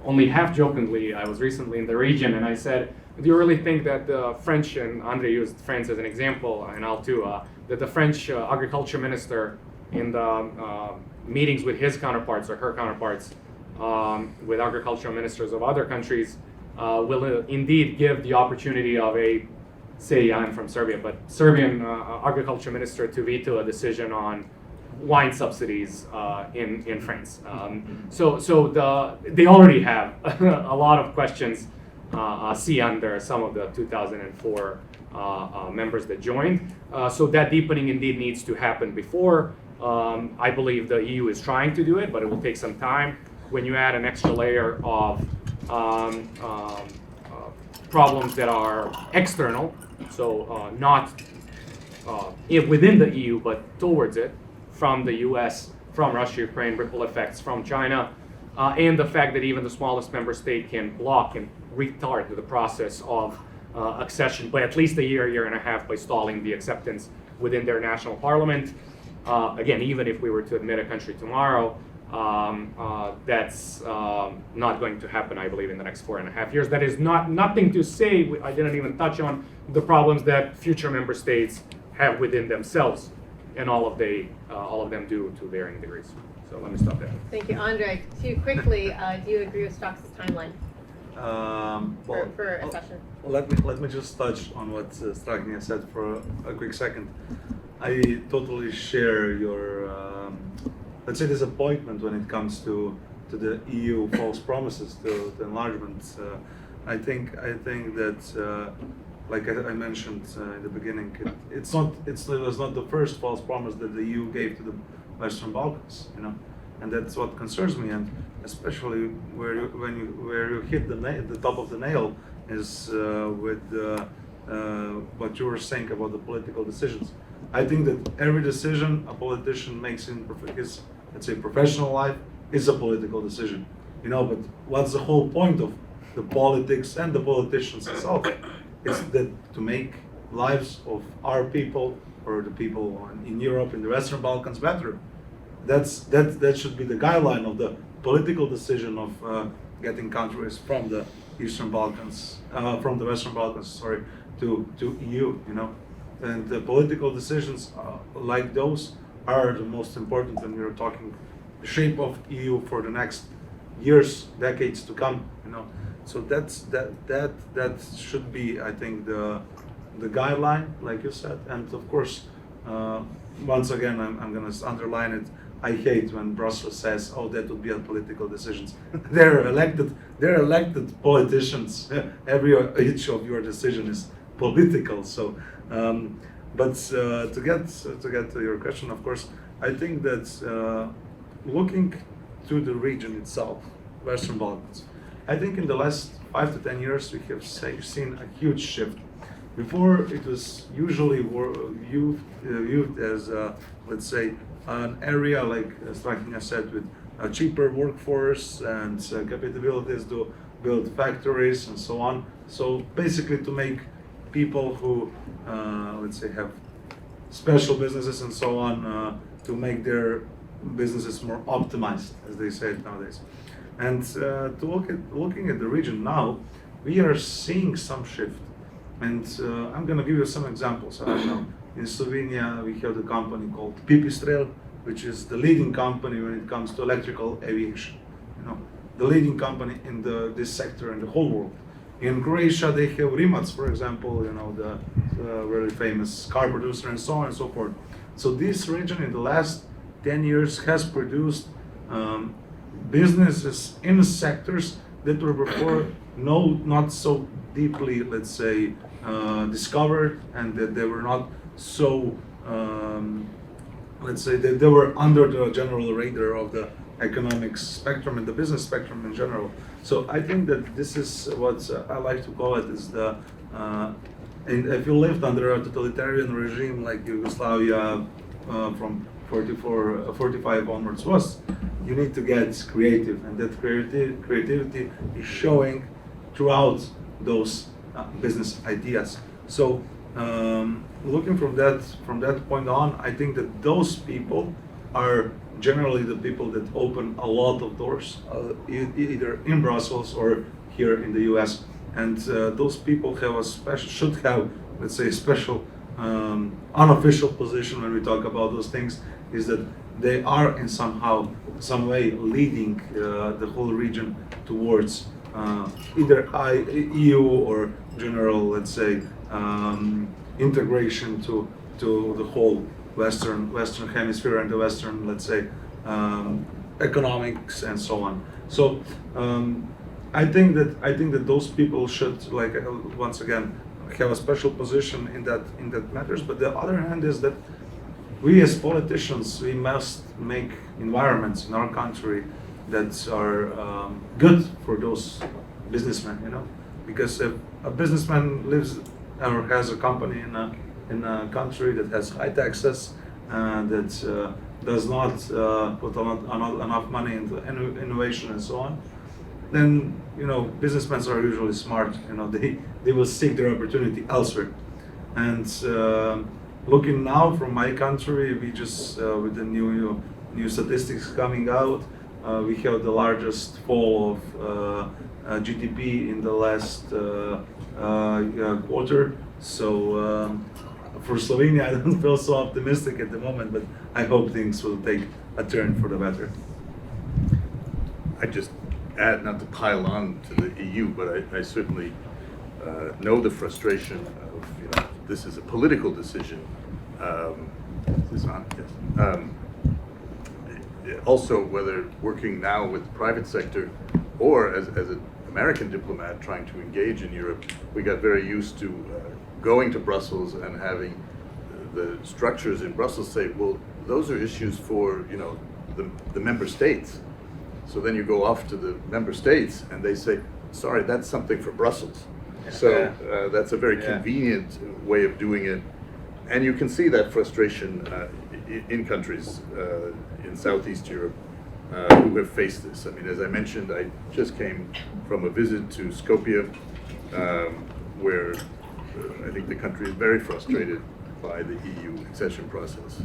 only half jokingly, I was recently in the region and I said, do you really think that the French, and Andrej used France as an example, and I'll too, that the French agriculture minister in the meetings with his counterparts or her counterparts with agricultural ministers of other countries will indeed give the opportunity of a, say I'm from Serbia, but Serbian agriculture minister to veto a decision on wine subsidies in France. They already have a lot of questions see under some of the 2004 members that joined. So that deepening indeed needs to happen before. I believe the EU is trying to do it, but it will take some time. When you add an extra layer of problems that are external, so not within the EU, but towards it, from the US, from Russia, Ukraine, ripple effects from China, and the fact that even the smallest member state can block and retard the process of accession by at least a year and a half by stalling the acceptance within their national parliament. Again, even if we were to admit a country tomorrow, that's not going to happen, I believe, in the next 4.5 years. That is nothing to say, I didn't even touch on the problems that future member states have within themselves, and all of them do to varying degrees. So let me stop there. Thank you, Andrej. Too quickly, do you agree with Strzok's timeline for accession? Let me just touch on what Strahinja said for a quick second. I totally share your, let's say, disappointment when it comes to the EU false promises to the enlargement. I think that, like I mentioned in the beginning, it was not the first false promise that the EU gave to the Western Balkans, and that's what concerns me, and especially where you hit the top of the nail is with what you were saying about the political decisions. I think that every decision a politician makes in his, let's say, professional life is a political decision, but what's the whole point of the politics and the politicians itself? Is that to make lives of our people or the people in Europe, in the Western Balkans, better. That should be the guideline of the political decision of getting countries from the Eastern Balkans, from the Western Balkans, to EU. And the political decisions like those are the most important when you're talking the shape of EU for the next years, decades to come. So that should be, I think, the guideline, like you said. And of course, once again, I'm going to underline it. I hate when Brussels says, "Oh, that would be a political decisions." They're elected politicians. Each of your decision is political. So, but to get to your question, of course, I think that looking to the region itself, Western Balkans, I think in the last 5 to 10 years we have seen a huge shift. Before, it was usually viewed as, let's say, an area, like Strahinja said, with a cheaper workforce and capabilities to build factories and so on. So basically to make people who, let's say, have special businesses and so on, to make their businesses more optimized, as they say it nowadays. And looking at the region now, we are seeing some shift. And I'm going to give you some examples. I don't know. In Slovenia, we have a company called Pipistrel, which is the leading company when it comes to electrical aviation. The leading company in this sector in the whole world. In Croatia, they have Rimac, for example, the really famous car producer, and so on and so forth. So this region in the last 10 years has produced businesses in sectors that were before not so deeply, let's say, discovered, and that they were not so, let's say, that they were under the general radar of the economic spectrum and the business spectrum in general. So I think that this is what I like to call it is and if you lived under a totalitarian regime like Yugoslavia from 45 onwards was, you need to get creative, and that creativity is showing throughout those business ideas. So looking from that point on, I think that those people are generally the people that open a lot of doors, either in Brussels or here in the US. And those people should have, let's say, a special unofficial position when we talk about those things, is that they are in some way leading the whole region towards either EU or general, let's say, integration to the whole Western hemisphere and the Western, let's say, economics and so on. So I think that those people should, like, once again, have a special position in that matters. But the other hand is that we as politicians, we must make environments in our country that are good for those businessmen, because if a businessman lives or has a company in a country that has high taxes and that does not put enough money into innovation and so on, then businessmen are usually smart. They will seek their opportunity elsewhere. And looking now from my country, we just with the new statistics coming out, we have the largest fall of GDP in the last quarter. So for Slovenia, I don't feel so optimistic at the moment, but I hope things will take a turn for the better. I just add, not to pile on to the EU, but I certainly know the frustration of, this is a political decision. Is this on? Yes. Also, whether working now with the private sector or as an American diplomat trying to engage in Europe, we got very used to going to Brussels and having the structures in Brussels say, well, those are issues for the member states. So then you go off to the member states and they say, sorry, that's something for Brussels. So that's a very convenient way of doing it. And you can see that frustration in countries in Southeast Europe who have faced this. I mean, as I mentioned, I just came from a visit to Skopje, where I think the country is very frustrated by the EU accession process.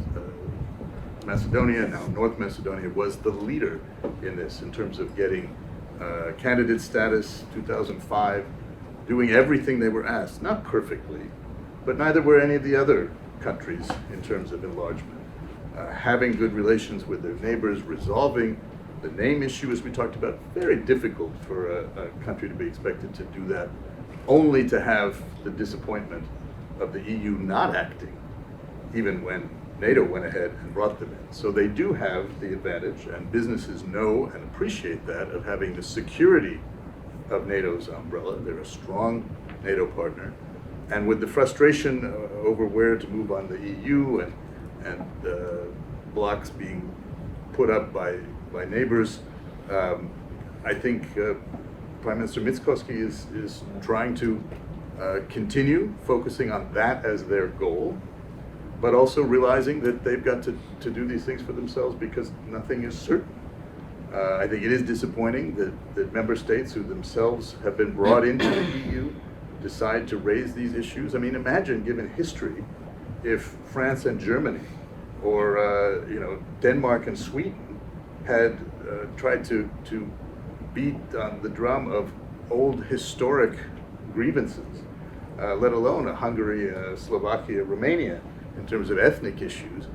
Macedonia, now North Macedonia, was the leader in this in terms of getting candidate status 2005, doing everything they were asked, not perfectly, but neither were any of the other countries in terms of enlargement. Having good relations with their neighbors, resolving the name issue, as we talked about, very difficult for a country to be expected to do that, only to have the disappointment of the EU not acting, even when NATO went ahead and brought them in. So they do have the advantage, and businesses know and appreciate that, of having the security of NATO's umbrella. They're a strong NATO partner. And with the frustration over where to move on the EU and blocks being put up by neighbors, I think Prime Minister Mickoski is trying to continue focusing on that as their goal, but also realizing that they've got to do these things for themselves because nothing is certain. I think it is disappointing that member states who themselves have been brought into the EU decide to raise these issues. I mean, imagine, given history, if France and Germany or Denmark and Sweden had tried to beat on the drum of old historic grievances, let alone Hungary, Slovakia, Romania, in terms of ethnic issues,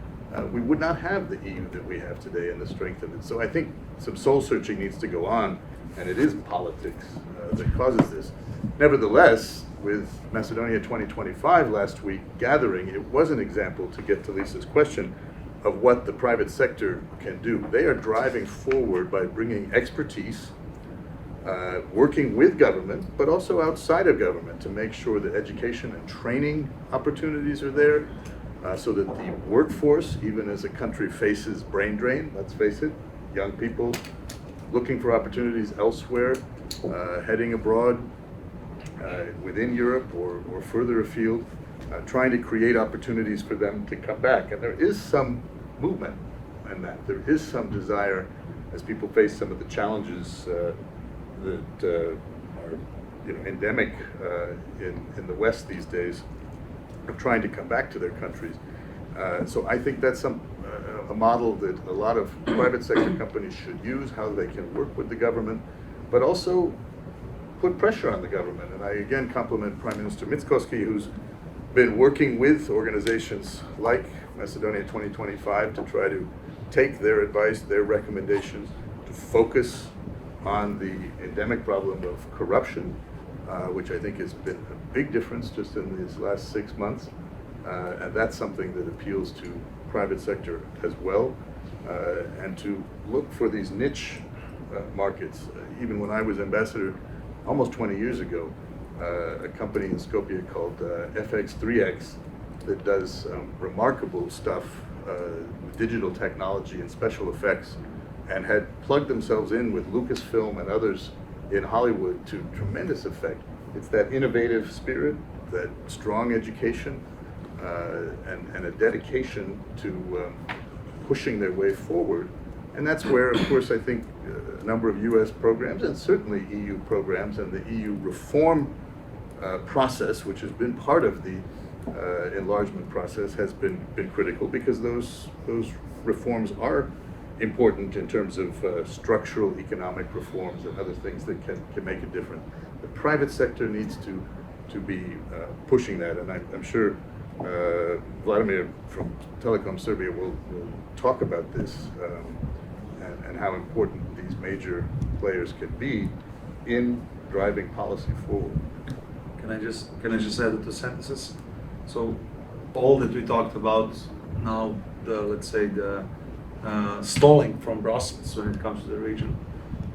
we would not have the EU that we have today and the strength of it. So I think some soul searching needs to go on, and it is politics that causes this. Nevertheless, with Macedonia 2025 last week gathering, it was an example, to get to Lisa's question, of what the private sector can do. They are driving forward by bringing expertise, working with government, but also outside of government, to make sure that education and training opportunities are there, so that the workforce, even as a country faces brain drain, let's face it, young people looking for opportunities elsewhere, heading abroad, within Europe or further afield, trying to create opportunities for them to come back. And there is some movement in that. There is some desire, as people face some of the challenges that are endemic in the West these days, of trying to come back to their countries. So I think that's a model that a lot of private sector companies should use, how they can work with the government, but also put pressure on the government. And I again compliment Prime Minister Mickoski, who's been working with organizations like Macedonia 2025 to try to take their advice, their recommendations, to focus on the endemic problem of corruption, which I think has been a big difference just in these last 6 months. And that's something that appeals to private sector as well, and to look for these niche markets. Even when I was ambassador almost 20 years ago, a company in Skopje called FX3X that does remarkable stuff with digital technology and special effects, and had plugged themselves in with Lucasfilm and others in Hollywood to tremendous effect. It's that innovative spirit, that strong education, and a dedication to pushing their way forward. And that's where, of course, I think a number of US programs, and certainly EU programs, and the EU reform process, which has been part of the enlargement process, has been critical, because those reforms are important in terms of structural economic reforms and other things that can make a difference. The private sector needs to be pushing that, and I'm sure Vladimir from Telecom Serbia will talk about this, and how important these major players can be in driving policy forward. Can I just add 2 sentences? So all that we talked about now, let's say the stalling from Brussels when it comes to the region,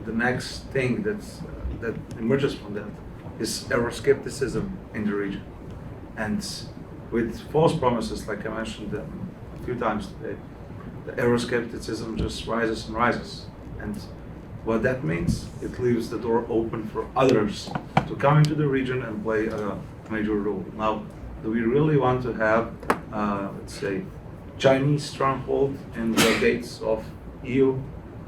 the next thing that emerges from that is Euroscepticism in the region, and with false promises, like I mentioned a few times today, the Euroscepticism just rises and rises. And what that means, it leaves the door open for others to come into the region and play a major role. Now, do we really want to have, let's say, Chinese stronghold in the gates of EU,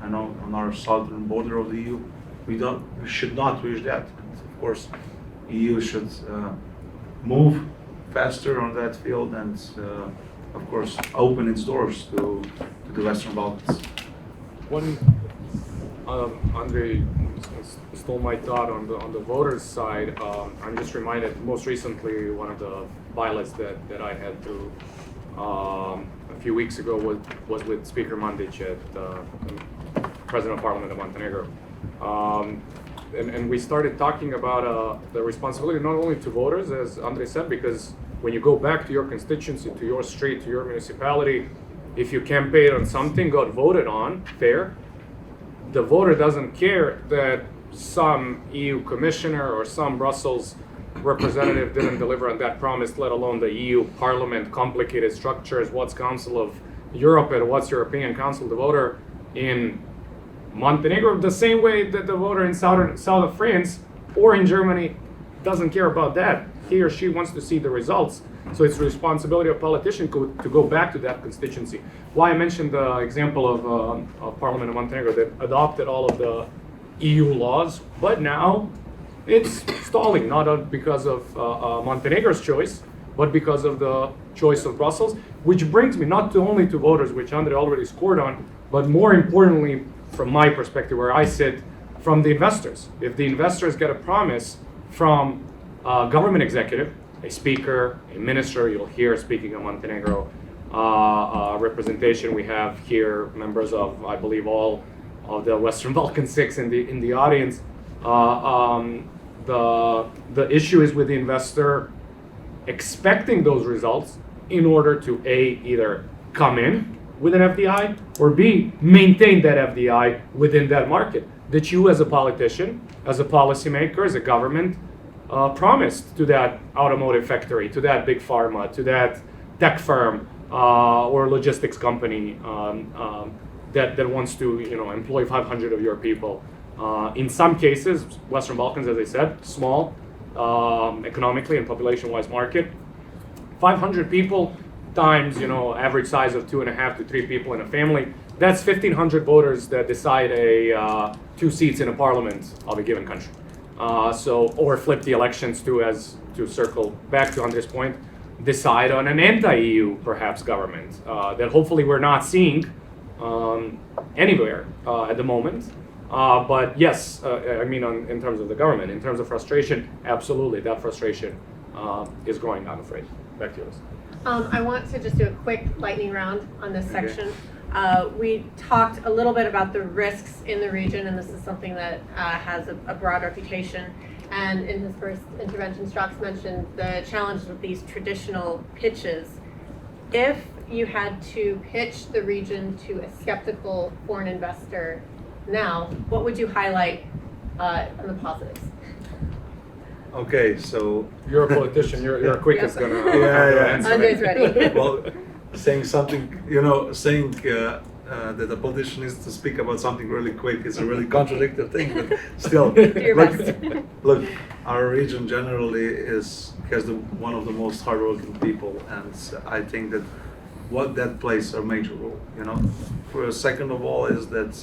I know on our southern border of the EU? We should not wish that. And of course, EU should move faster on that field, and of course open its doors to the Western Balkans. Andrej stole my thought on the voters side. I'm just reminded, most recently, one of the pilots that I had to a few weeks ago was with Speaker Matejić, President of Parliament of Montenegro. And we started talking about the responsibility not only to voters, as Andrej said, because when you go back to your constituency, to your street, to your municipality, if you campaign on something, got voted on, fair, the voter doesn't care that some EU commissioner or some Brussels representative didn't deliver on that promise, let alone the EU Parliament, complicated structures, what's Council of Europe and what's European Council. The voter in Montenegro, the same way that the voter in south of France or in Germany doesn't care about that. He or she wants to see the results. So it's the responsibility of politicians to go back to that constituency. Why I mentioned the example of Parliament of Montenegro that adopted all of the EU laws, but now it's stalling, not because of Montenegro's choice, but because of the choice of Brussels, which brings me not only to voters, which Andrej already scored on, but more importantly, from my perspective, where I sit, from the investors. If the investors get a promise from a government executive, a speaker, a minister, you'll hear, speaking of Montenegro, representation, we have here members of, I believe, all of the Western Balkan 6 in the audience. The issue is with the investor expecting those results in order to A, either come in with an FDI, or B, maintain that FDI within that market that you as a politician, as a policymaker, as a government, promised to that automotive factory, to that big pharma, to that tech firm, or logistics company that wants to employ 500 of your people. In some cases, Western Balkans, as I said, small economically and population-wise market. 500 people times average size of 2.5 to 3 people in a family. That's 1,500 voters that decide 2 seats in a parliament of a given country. Or flip the elections to circle back to Andrej's point, decide on an anti-EU perhaps government that hopefully we're not seeing anywhere at the moment. But yes, in terms of the government, in terms of frustration, absolutely, that frustration is growing, I'm afraid. Back to you. I want to just do a quick lightning round on this section. We talked a little bit about the risks in the region, and this is something that has a broad reputation. And in his first intervention, Strauss mentioned the challenges with these traditional pitches. If you had to pitch the region to a skeptical foreign investor now, what would you highlight on the positives? Okay, so You're a politician. You're quickest Yes. gonna Yeah. answer. Andrej's ready. well, saying something, saying that a politician needs to speak about something really quick is a really contradictory thing, but still, Do your best. look, our region generally has one of the most hardworking people, and I think that what that plays a major role. For a second of all is that,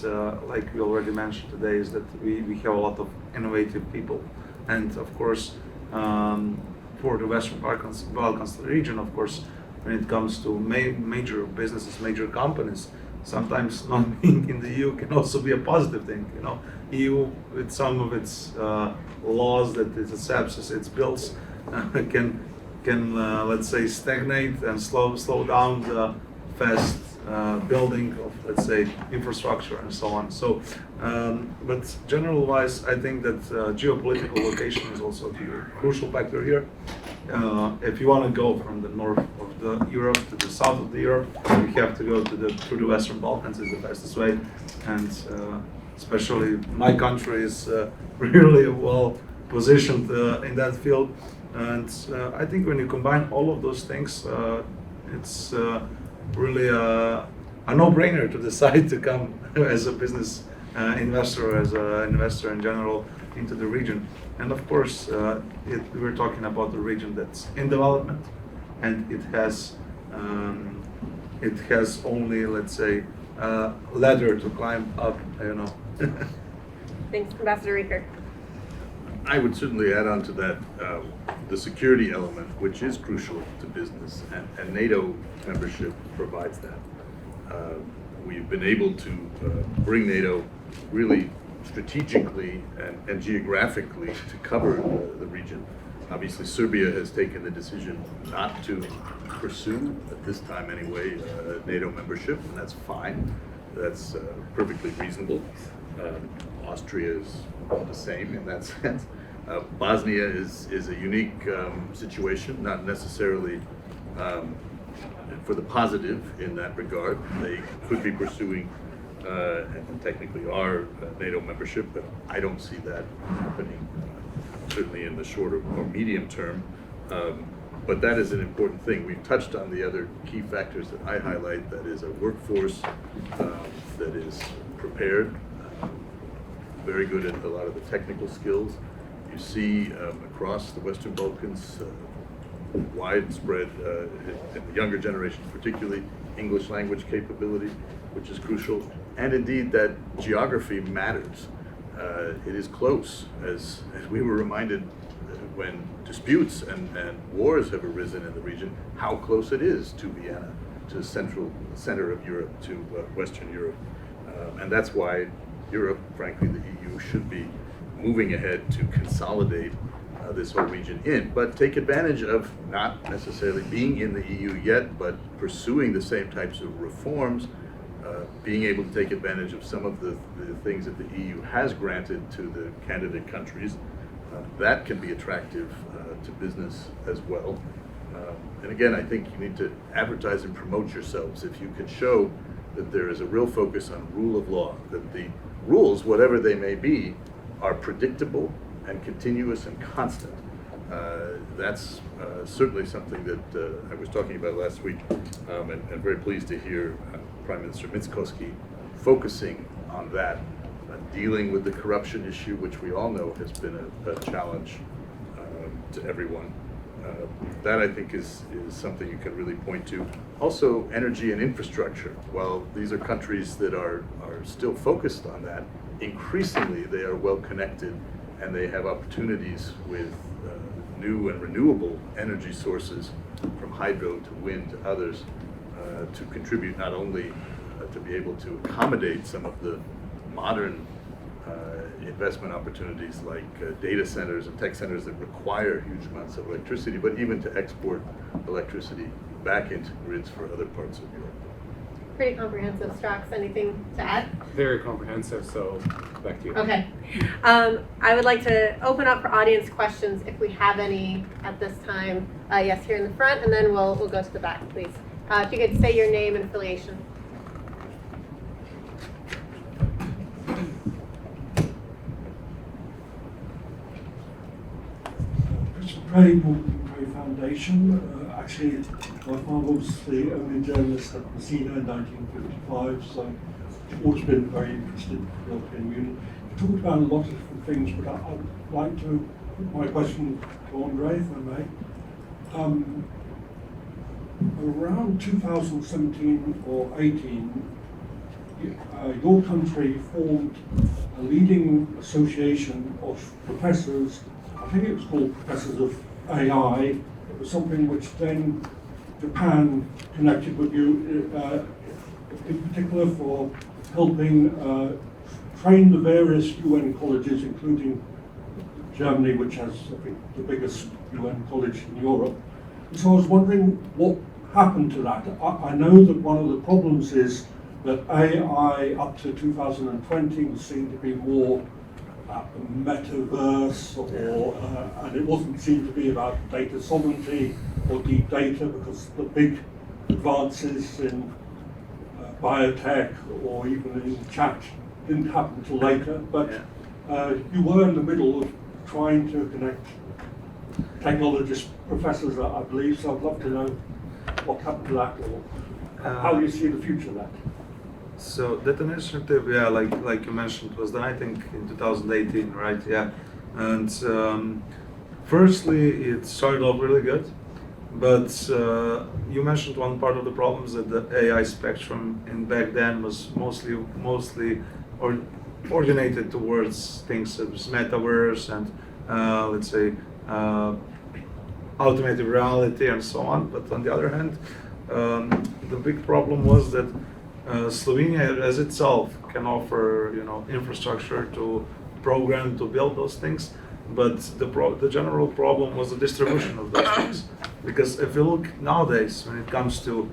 like we already mentioned today, is that we have a lot of innovative people, and of course, for the Western Balkans region, of course, when it comes to major businesses, major companies, sometimes not being in the EU can also be a positive thing. EU with some of its laws that it accepts as its bills can let's say stagnate and slow down the fast building of, let's say, infrastructure and so on. So, but general wise, I think that geopolitical location is also a crucial factor here. If you want to go from the north of the Europe to the south of the Europe, you have to go through the Western Balkans is the fastest way, and especially my country is really well positioned in that field. And I think when you combine all of those things, it's really a no-brainer to decide to come as a business investor, as an investor in general, into the region. And of course, we're talking about the region that's in development, and it has only, let's say, a ladder to climb up. Thanks, Ambassador Reeker. I would certainly add on to that the security element, which is crucial to business, and NATO membership provides that. We've been able to bring NATO really strategically and geographically to cover the region. Obviously, Serbia has taken the decision not to pursue, at this time anyway, NATO membership, and that's fine. That's perfectly reasonable. Austria is the same in that sense. Bosnia is a unique situation, not necessarily for the positive in that regard. They could be pursuing and technically are NATO membership, but I don't see that happening, certainly in the short or medium term. But that is an important thing. We've touched on the other key factors that I highlight, that is a workforce that is prepared, very good at a lot of the technical skills. You see across the Western Balkans, widespread, in the younger generation particularly, English language capability, which is crucial. And indeed, that geography matters. It is close, as we were reminded when disputes and wars have arisen in the region, how close it is to Vienna, to the center of Europe, to Western Europe. And that's why Europe, frankly, the EU, should be moving ahead to consolidate this whole region in, but take advantage of not necessarily being in the EU yet, but pursuing the same types of reforms, being able to take advantage of some of the things that the EU has granted to the candidate countries. That can be attractive to business as well. And again, I think you need to advertise and promote yourselves. If you can show that there is a real focus on rule of law, that the rules, whatever they may be, are predictable and continuous and constant. That's certainly something that I was talking about last week, and very pleased to hear Prime Minister Mickoski focusing on that, dealing with the corruption issue, which we all know has been a challenge to everyone. That, I think, is something you can really point to. Also, energy and infrastructure. While these are countries that are still focused on that, increasingly they are well connected, and they have opportunities with new and renewable energy sources, from hydro to wind to others, to contribute not only to be able to accommodate some of the modern investment opportunities like data centers and tech centers that require huge amounts of electricity, but even to export electricity back into grids for other parts of Europe. Pretty comprehensive, Strax. Anything to add? Very comprehensive, so back to you. Okay. I would like to open up for audience questions if we have any at this time. Yes, here in the front, and then we'll go to the back, please. If you could say your name and affiliation. Prey Foundation. Actually, my father was the only journalist at Messina in 1955, so I've always been very interested in the European Union. We talked about a lot of different things, but I'd like to put my question to Andrej, if I may. Around 2017 or 18, your country formed a leading association of professors. I think it was called Professors of AI. It was something which then Japan connected with you, in particular for helping train the various UN colleges, including Germany, which has, I think, the biggest UN college in Europe. And so I was wondering what happened to that. I know that one of the problems is that AI up to 2020 was seen to be more metaverse, and it wasn't seen to be about data sovereignty or deep data, because the big advances in biotech or even in chat didn't happen until later. But you were in the middle of trying to connect technologists, professors, I believe, so I'd love to know what happened to that, or how you see the future of that. So that initiative, yeah, like you mentioned, was done, I think, in 2018, right? Yeah, and firstly, it started off really good, but you mentioned one part of the problems, that the AI spectrum in back then was mostly oriented towards things such as metaverse and let's say augmented reality and so on. But on the other hand, the big problem was that Slovenia as itself can offer, infrastructure to program, to build those things, but the general problem was the distribution of those things. Because if you look nowadays, when it comes to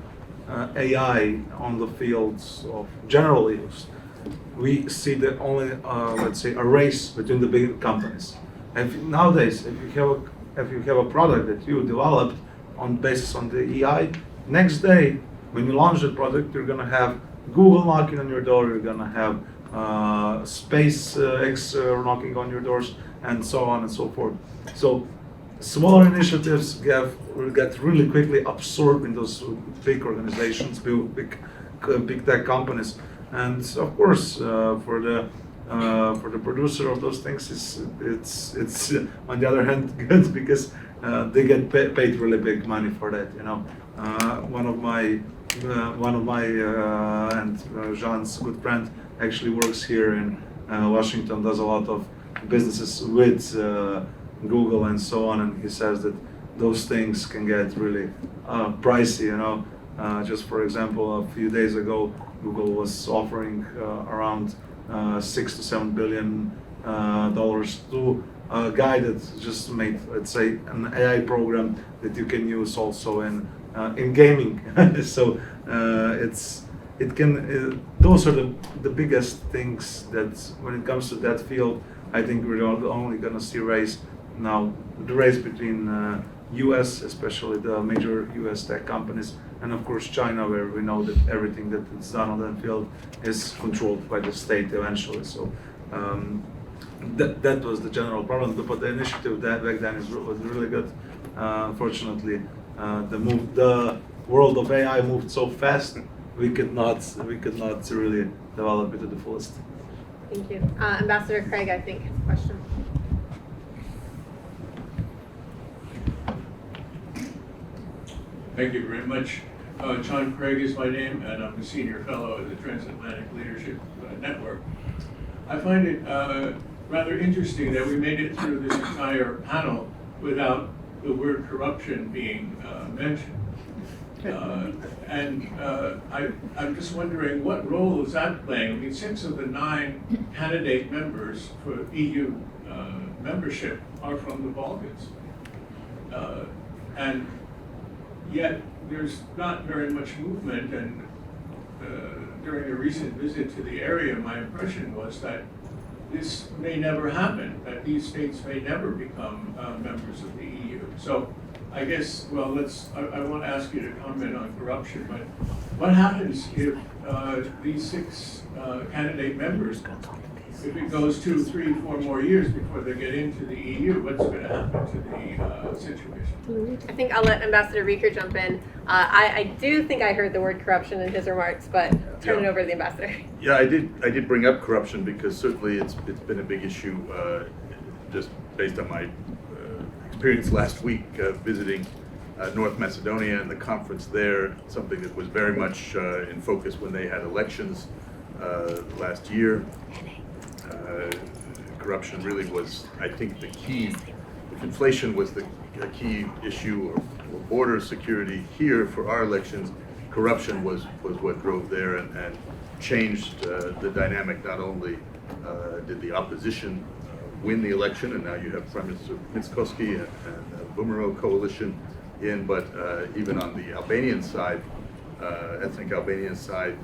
AI on the fields of general use, we see that only, let's say, a race between the big companies. And nowadays, if you have a product that you developed on basis on the AI, next day, when you launch the product, you're gonna have Google knocking on your door, you're gonna have SpaceX knocking on your doors, and so on and so forth. So smaller initiatives get really quickly absorbed in those big organizations, big tech companies, and of course for the producer of those things, it's on the other hand good, because they get paid really big money for that. One of my and Jean's good friend actually works here in Washington, does a lot of businesses with Google and so on, and he says that those things can get really pricey, you know. Just for example, a few days ago, Google was offering around $6 to $7 billion to a guy that just made, let's say, an AI program that you can use also in gaming. So those are the biggest things that when it comes to that field, I think we're only going to see race now, the race between US, especially the major US tech companies, and of course China, where we know that everything that is done on that field is controlled by the state eventually. So that was the general problem. But the initiative that back then was really good. Unfortunately, the world of AI moved so fast, we could not really develop it to the fullest. Thank you. Ambassador Craig, I think, has a question. Thank you very much. John Craig is my name, and I'm a senior fellow at the Transatlantic Leadership Network. I find it rather interesting that we made it through this entire panel without the word corruption being mentioned. I'm just wondering, what role is that playing? I mean, 6 of the 9 candidate members for EU membership are from the Balkans. And yet there's not very much movement, and during a recent visit to the area, my impression was that this may never happen, that these states may never become members of the EU. So I guess, well, I want to ask you to comment on corruption, but what happens if these 6 candidate members, if it goes 2, 3, 4 more years before they get into the EU, what's going to happen to the situation? I think I'll let Ambassador Reeker jump in. I do think I heard the word corruption in his remarks, but turn it over to the ambassador. Yeah, I did bring up corruption because certainly it's been a big issue, just based on my experience last week visiting North Macedonia and the conference there, something that was very much in focus when they had elections last year. Corruption really was, I think, the key. Inflation was the key issue, or border security here for our elections. Corruption was what drove there and changed the dynamic. Not only did the opposition win the election, and now you have Prime Minister Mickoski and Bumero coalition in, but even on the Albanian side, ethnic Albanian side,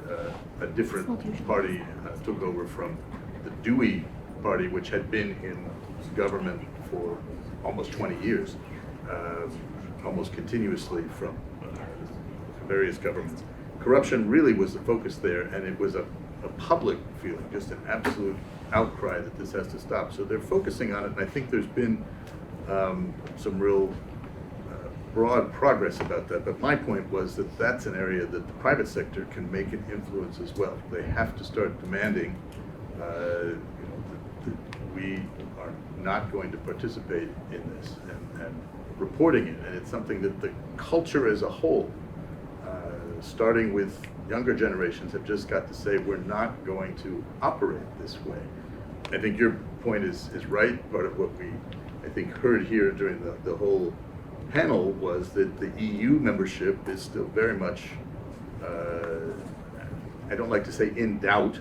a different party took over from the Dewey party, which had been in government for almost 20 years, almost continuously from various governments. Corruption really was the focus there, and it was a public feeling, just an absolute outcry that this has to stop. So they're focusing on it, and I think there's been some real broad progress about that. But my point was that that's an area that the private sector can make an influence as well. They have to start demanding that we are not going to participate in this and reporting it. And it's something that the culture as a whole, starting with younger generations, have just got to say, we're not going to operate this way. I think your point is right. Part of what we, I think, heard here during the whole panel was that the EU membership is still very much, I don't like to say in doubt.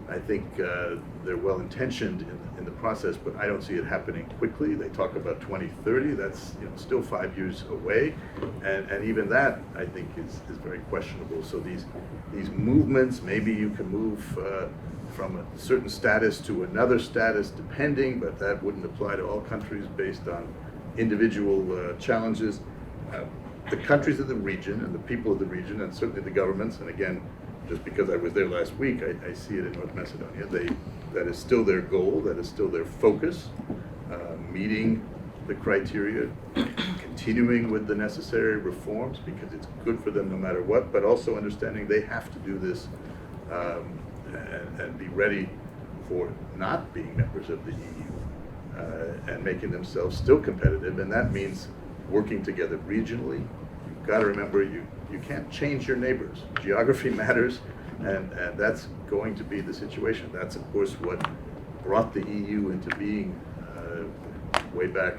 I think they're well intentioned in the process, but I don't see it happening quickly. They talk about 2030. That's still 5 years away, and even that I think is very questionable. So these movements, maybe you can move from a certain status to another status, depending, but that wouldn't apply to all countries based on individual challenges. The countries of the region and the people of the region, and certainly the governments, and again, just because I was there last week, I see it in North Macedonia. That is still their goal, that is still their focus, meeting the criteria, continuing with the necessary reforms, because it's good for them no matter what, but also understanding they have to do this and be ready for not being members of the EU and making themselves still competitive, and that means working together regionally. You've got to remember, you can't change your neighbors. Geography matters, and that's going to be the situation. That's, of course, what brought the EU into being way back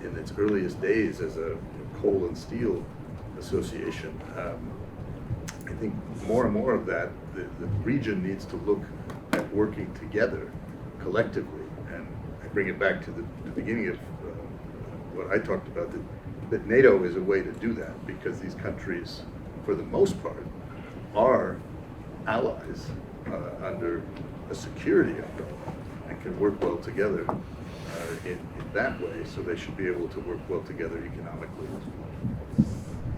in its earliest days as a coal and steel association. I think more and more of that, the region needs to look at working together collectively. And I bring it back to the beginning of what I talked about, that NATO is a way to do that, because these countries, for the most part, are allies under a security umbrella and can work well together in that way, so they should be able to work well together economically as well.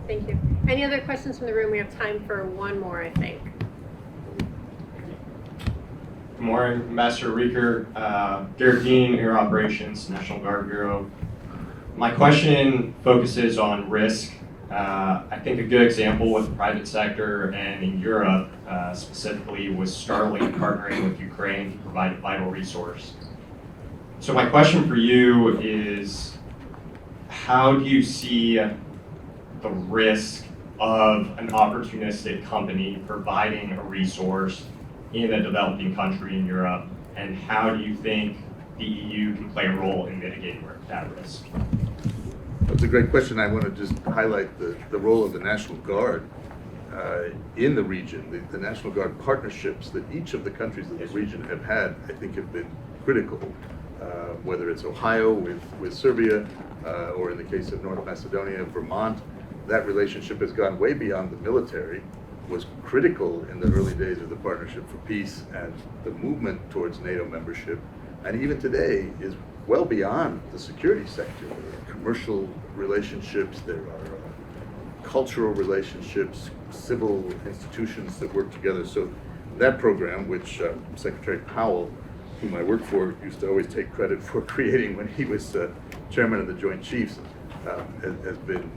Thank you. Any other questions from the room? We have time for one more, I think. Good morning, Ambassador Reeker, Garrett Dean, Air Operations, National Guard Bureau. My question focuses on risk. I think a good example with the private sector and in Europe specifically was Starlink partnering with Ukraine to provide a vital resource. So my question for you is, how do you see the risk of an opportunistic company providing a resource in a developing country in Europe, and how do you think the EU can play a role in mitigating that risk? That's a great question. I want to just highlight the role of the National Guard in the region. The National Guard partnerships that each of the countries of the region have had, I think, have been critical. Whether it's Ohio with Serbia, or in the case of North Macedonia, Vermont, that relationship has gone way beyond the military, was critical in the early days of the Partnership for Peace and the movement towards NATO membership, and even today is well beyond the security sector. There are commercial relationships, there are cultural relationships, civil institutions that work together. So that program, which Secretary Powell, whom I work for, used to always take credit for creating when he was chairman of the Joint Chiefs, has been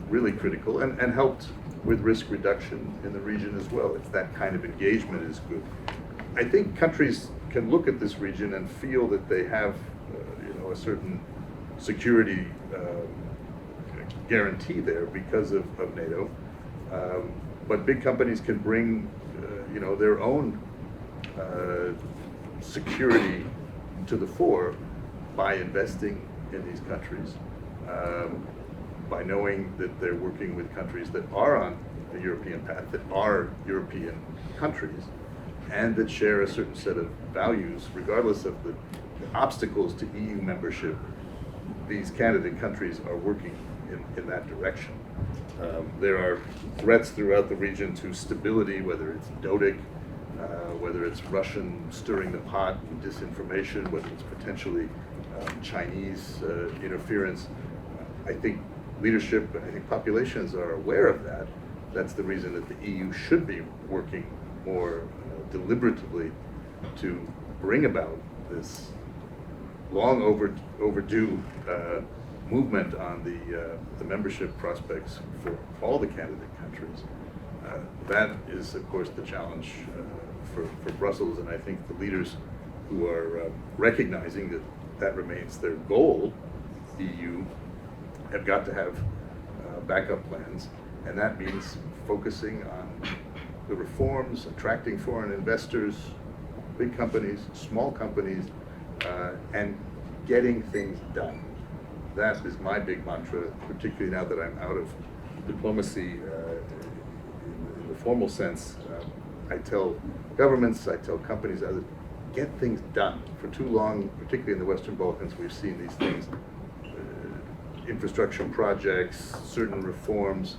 really critical and helped with risk reduction in the region as well. If that kind of engagement is good, I think countries can look at this region and feel that they have, a certain security guarantee there because of NATO. But big companies can bring, their own security to the fore by investing in these countries, by knowing that they're working with countries that are on the European path, that are European countries, and that share a certain set of values, regardless of the obstacles to EU membership. These candidate countries are working in that direction. There are threats throughout the region to stability, whether it's Dodik, whether it's Russian stirring the pot and disinformation, whether it's potentially Chinese interference. I think leadership and I think populations are aware of that. That's the reason that the EU should be working more deliberatively to bring about this long overdue movement on the membership prospects for all the candidate countries. That is, of course, the challenge for Brussels, and I think the leaders who are recognizing that that remains their goal, EU, have got to have backup plans, and that means focusing on the reforms, attracting foreign investors, big companies, small companies, and getting things done. That is my big mantra, particularly now that I'm out of diplomacy in the formal sense. I tell governments, I tell companies, others, get things done. For too long, particularly in the Western Balkans, we've seen these things, infrastructure projects, certain reforms,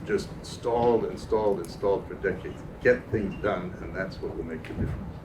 just stalled and stalled and stalled for decades. Get things done, and that's what will make the difference.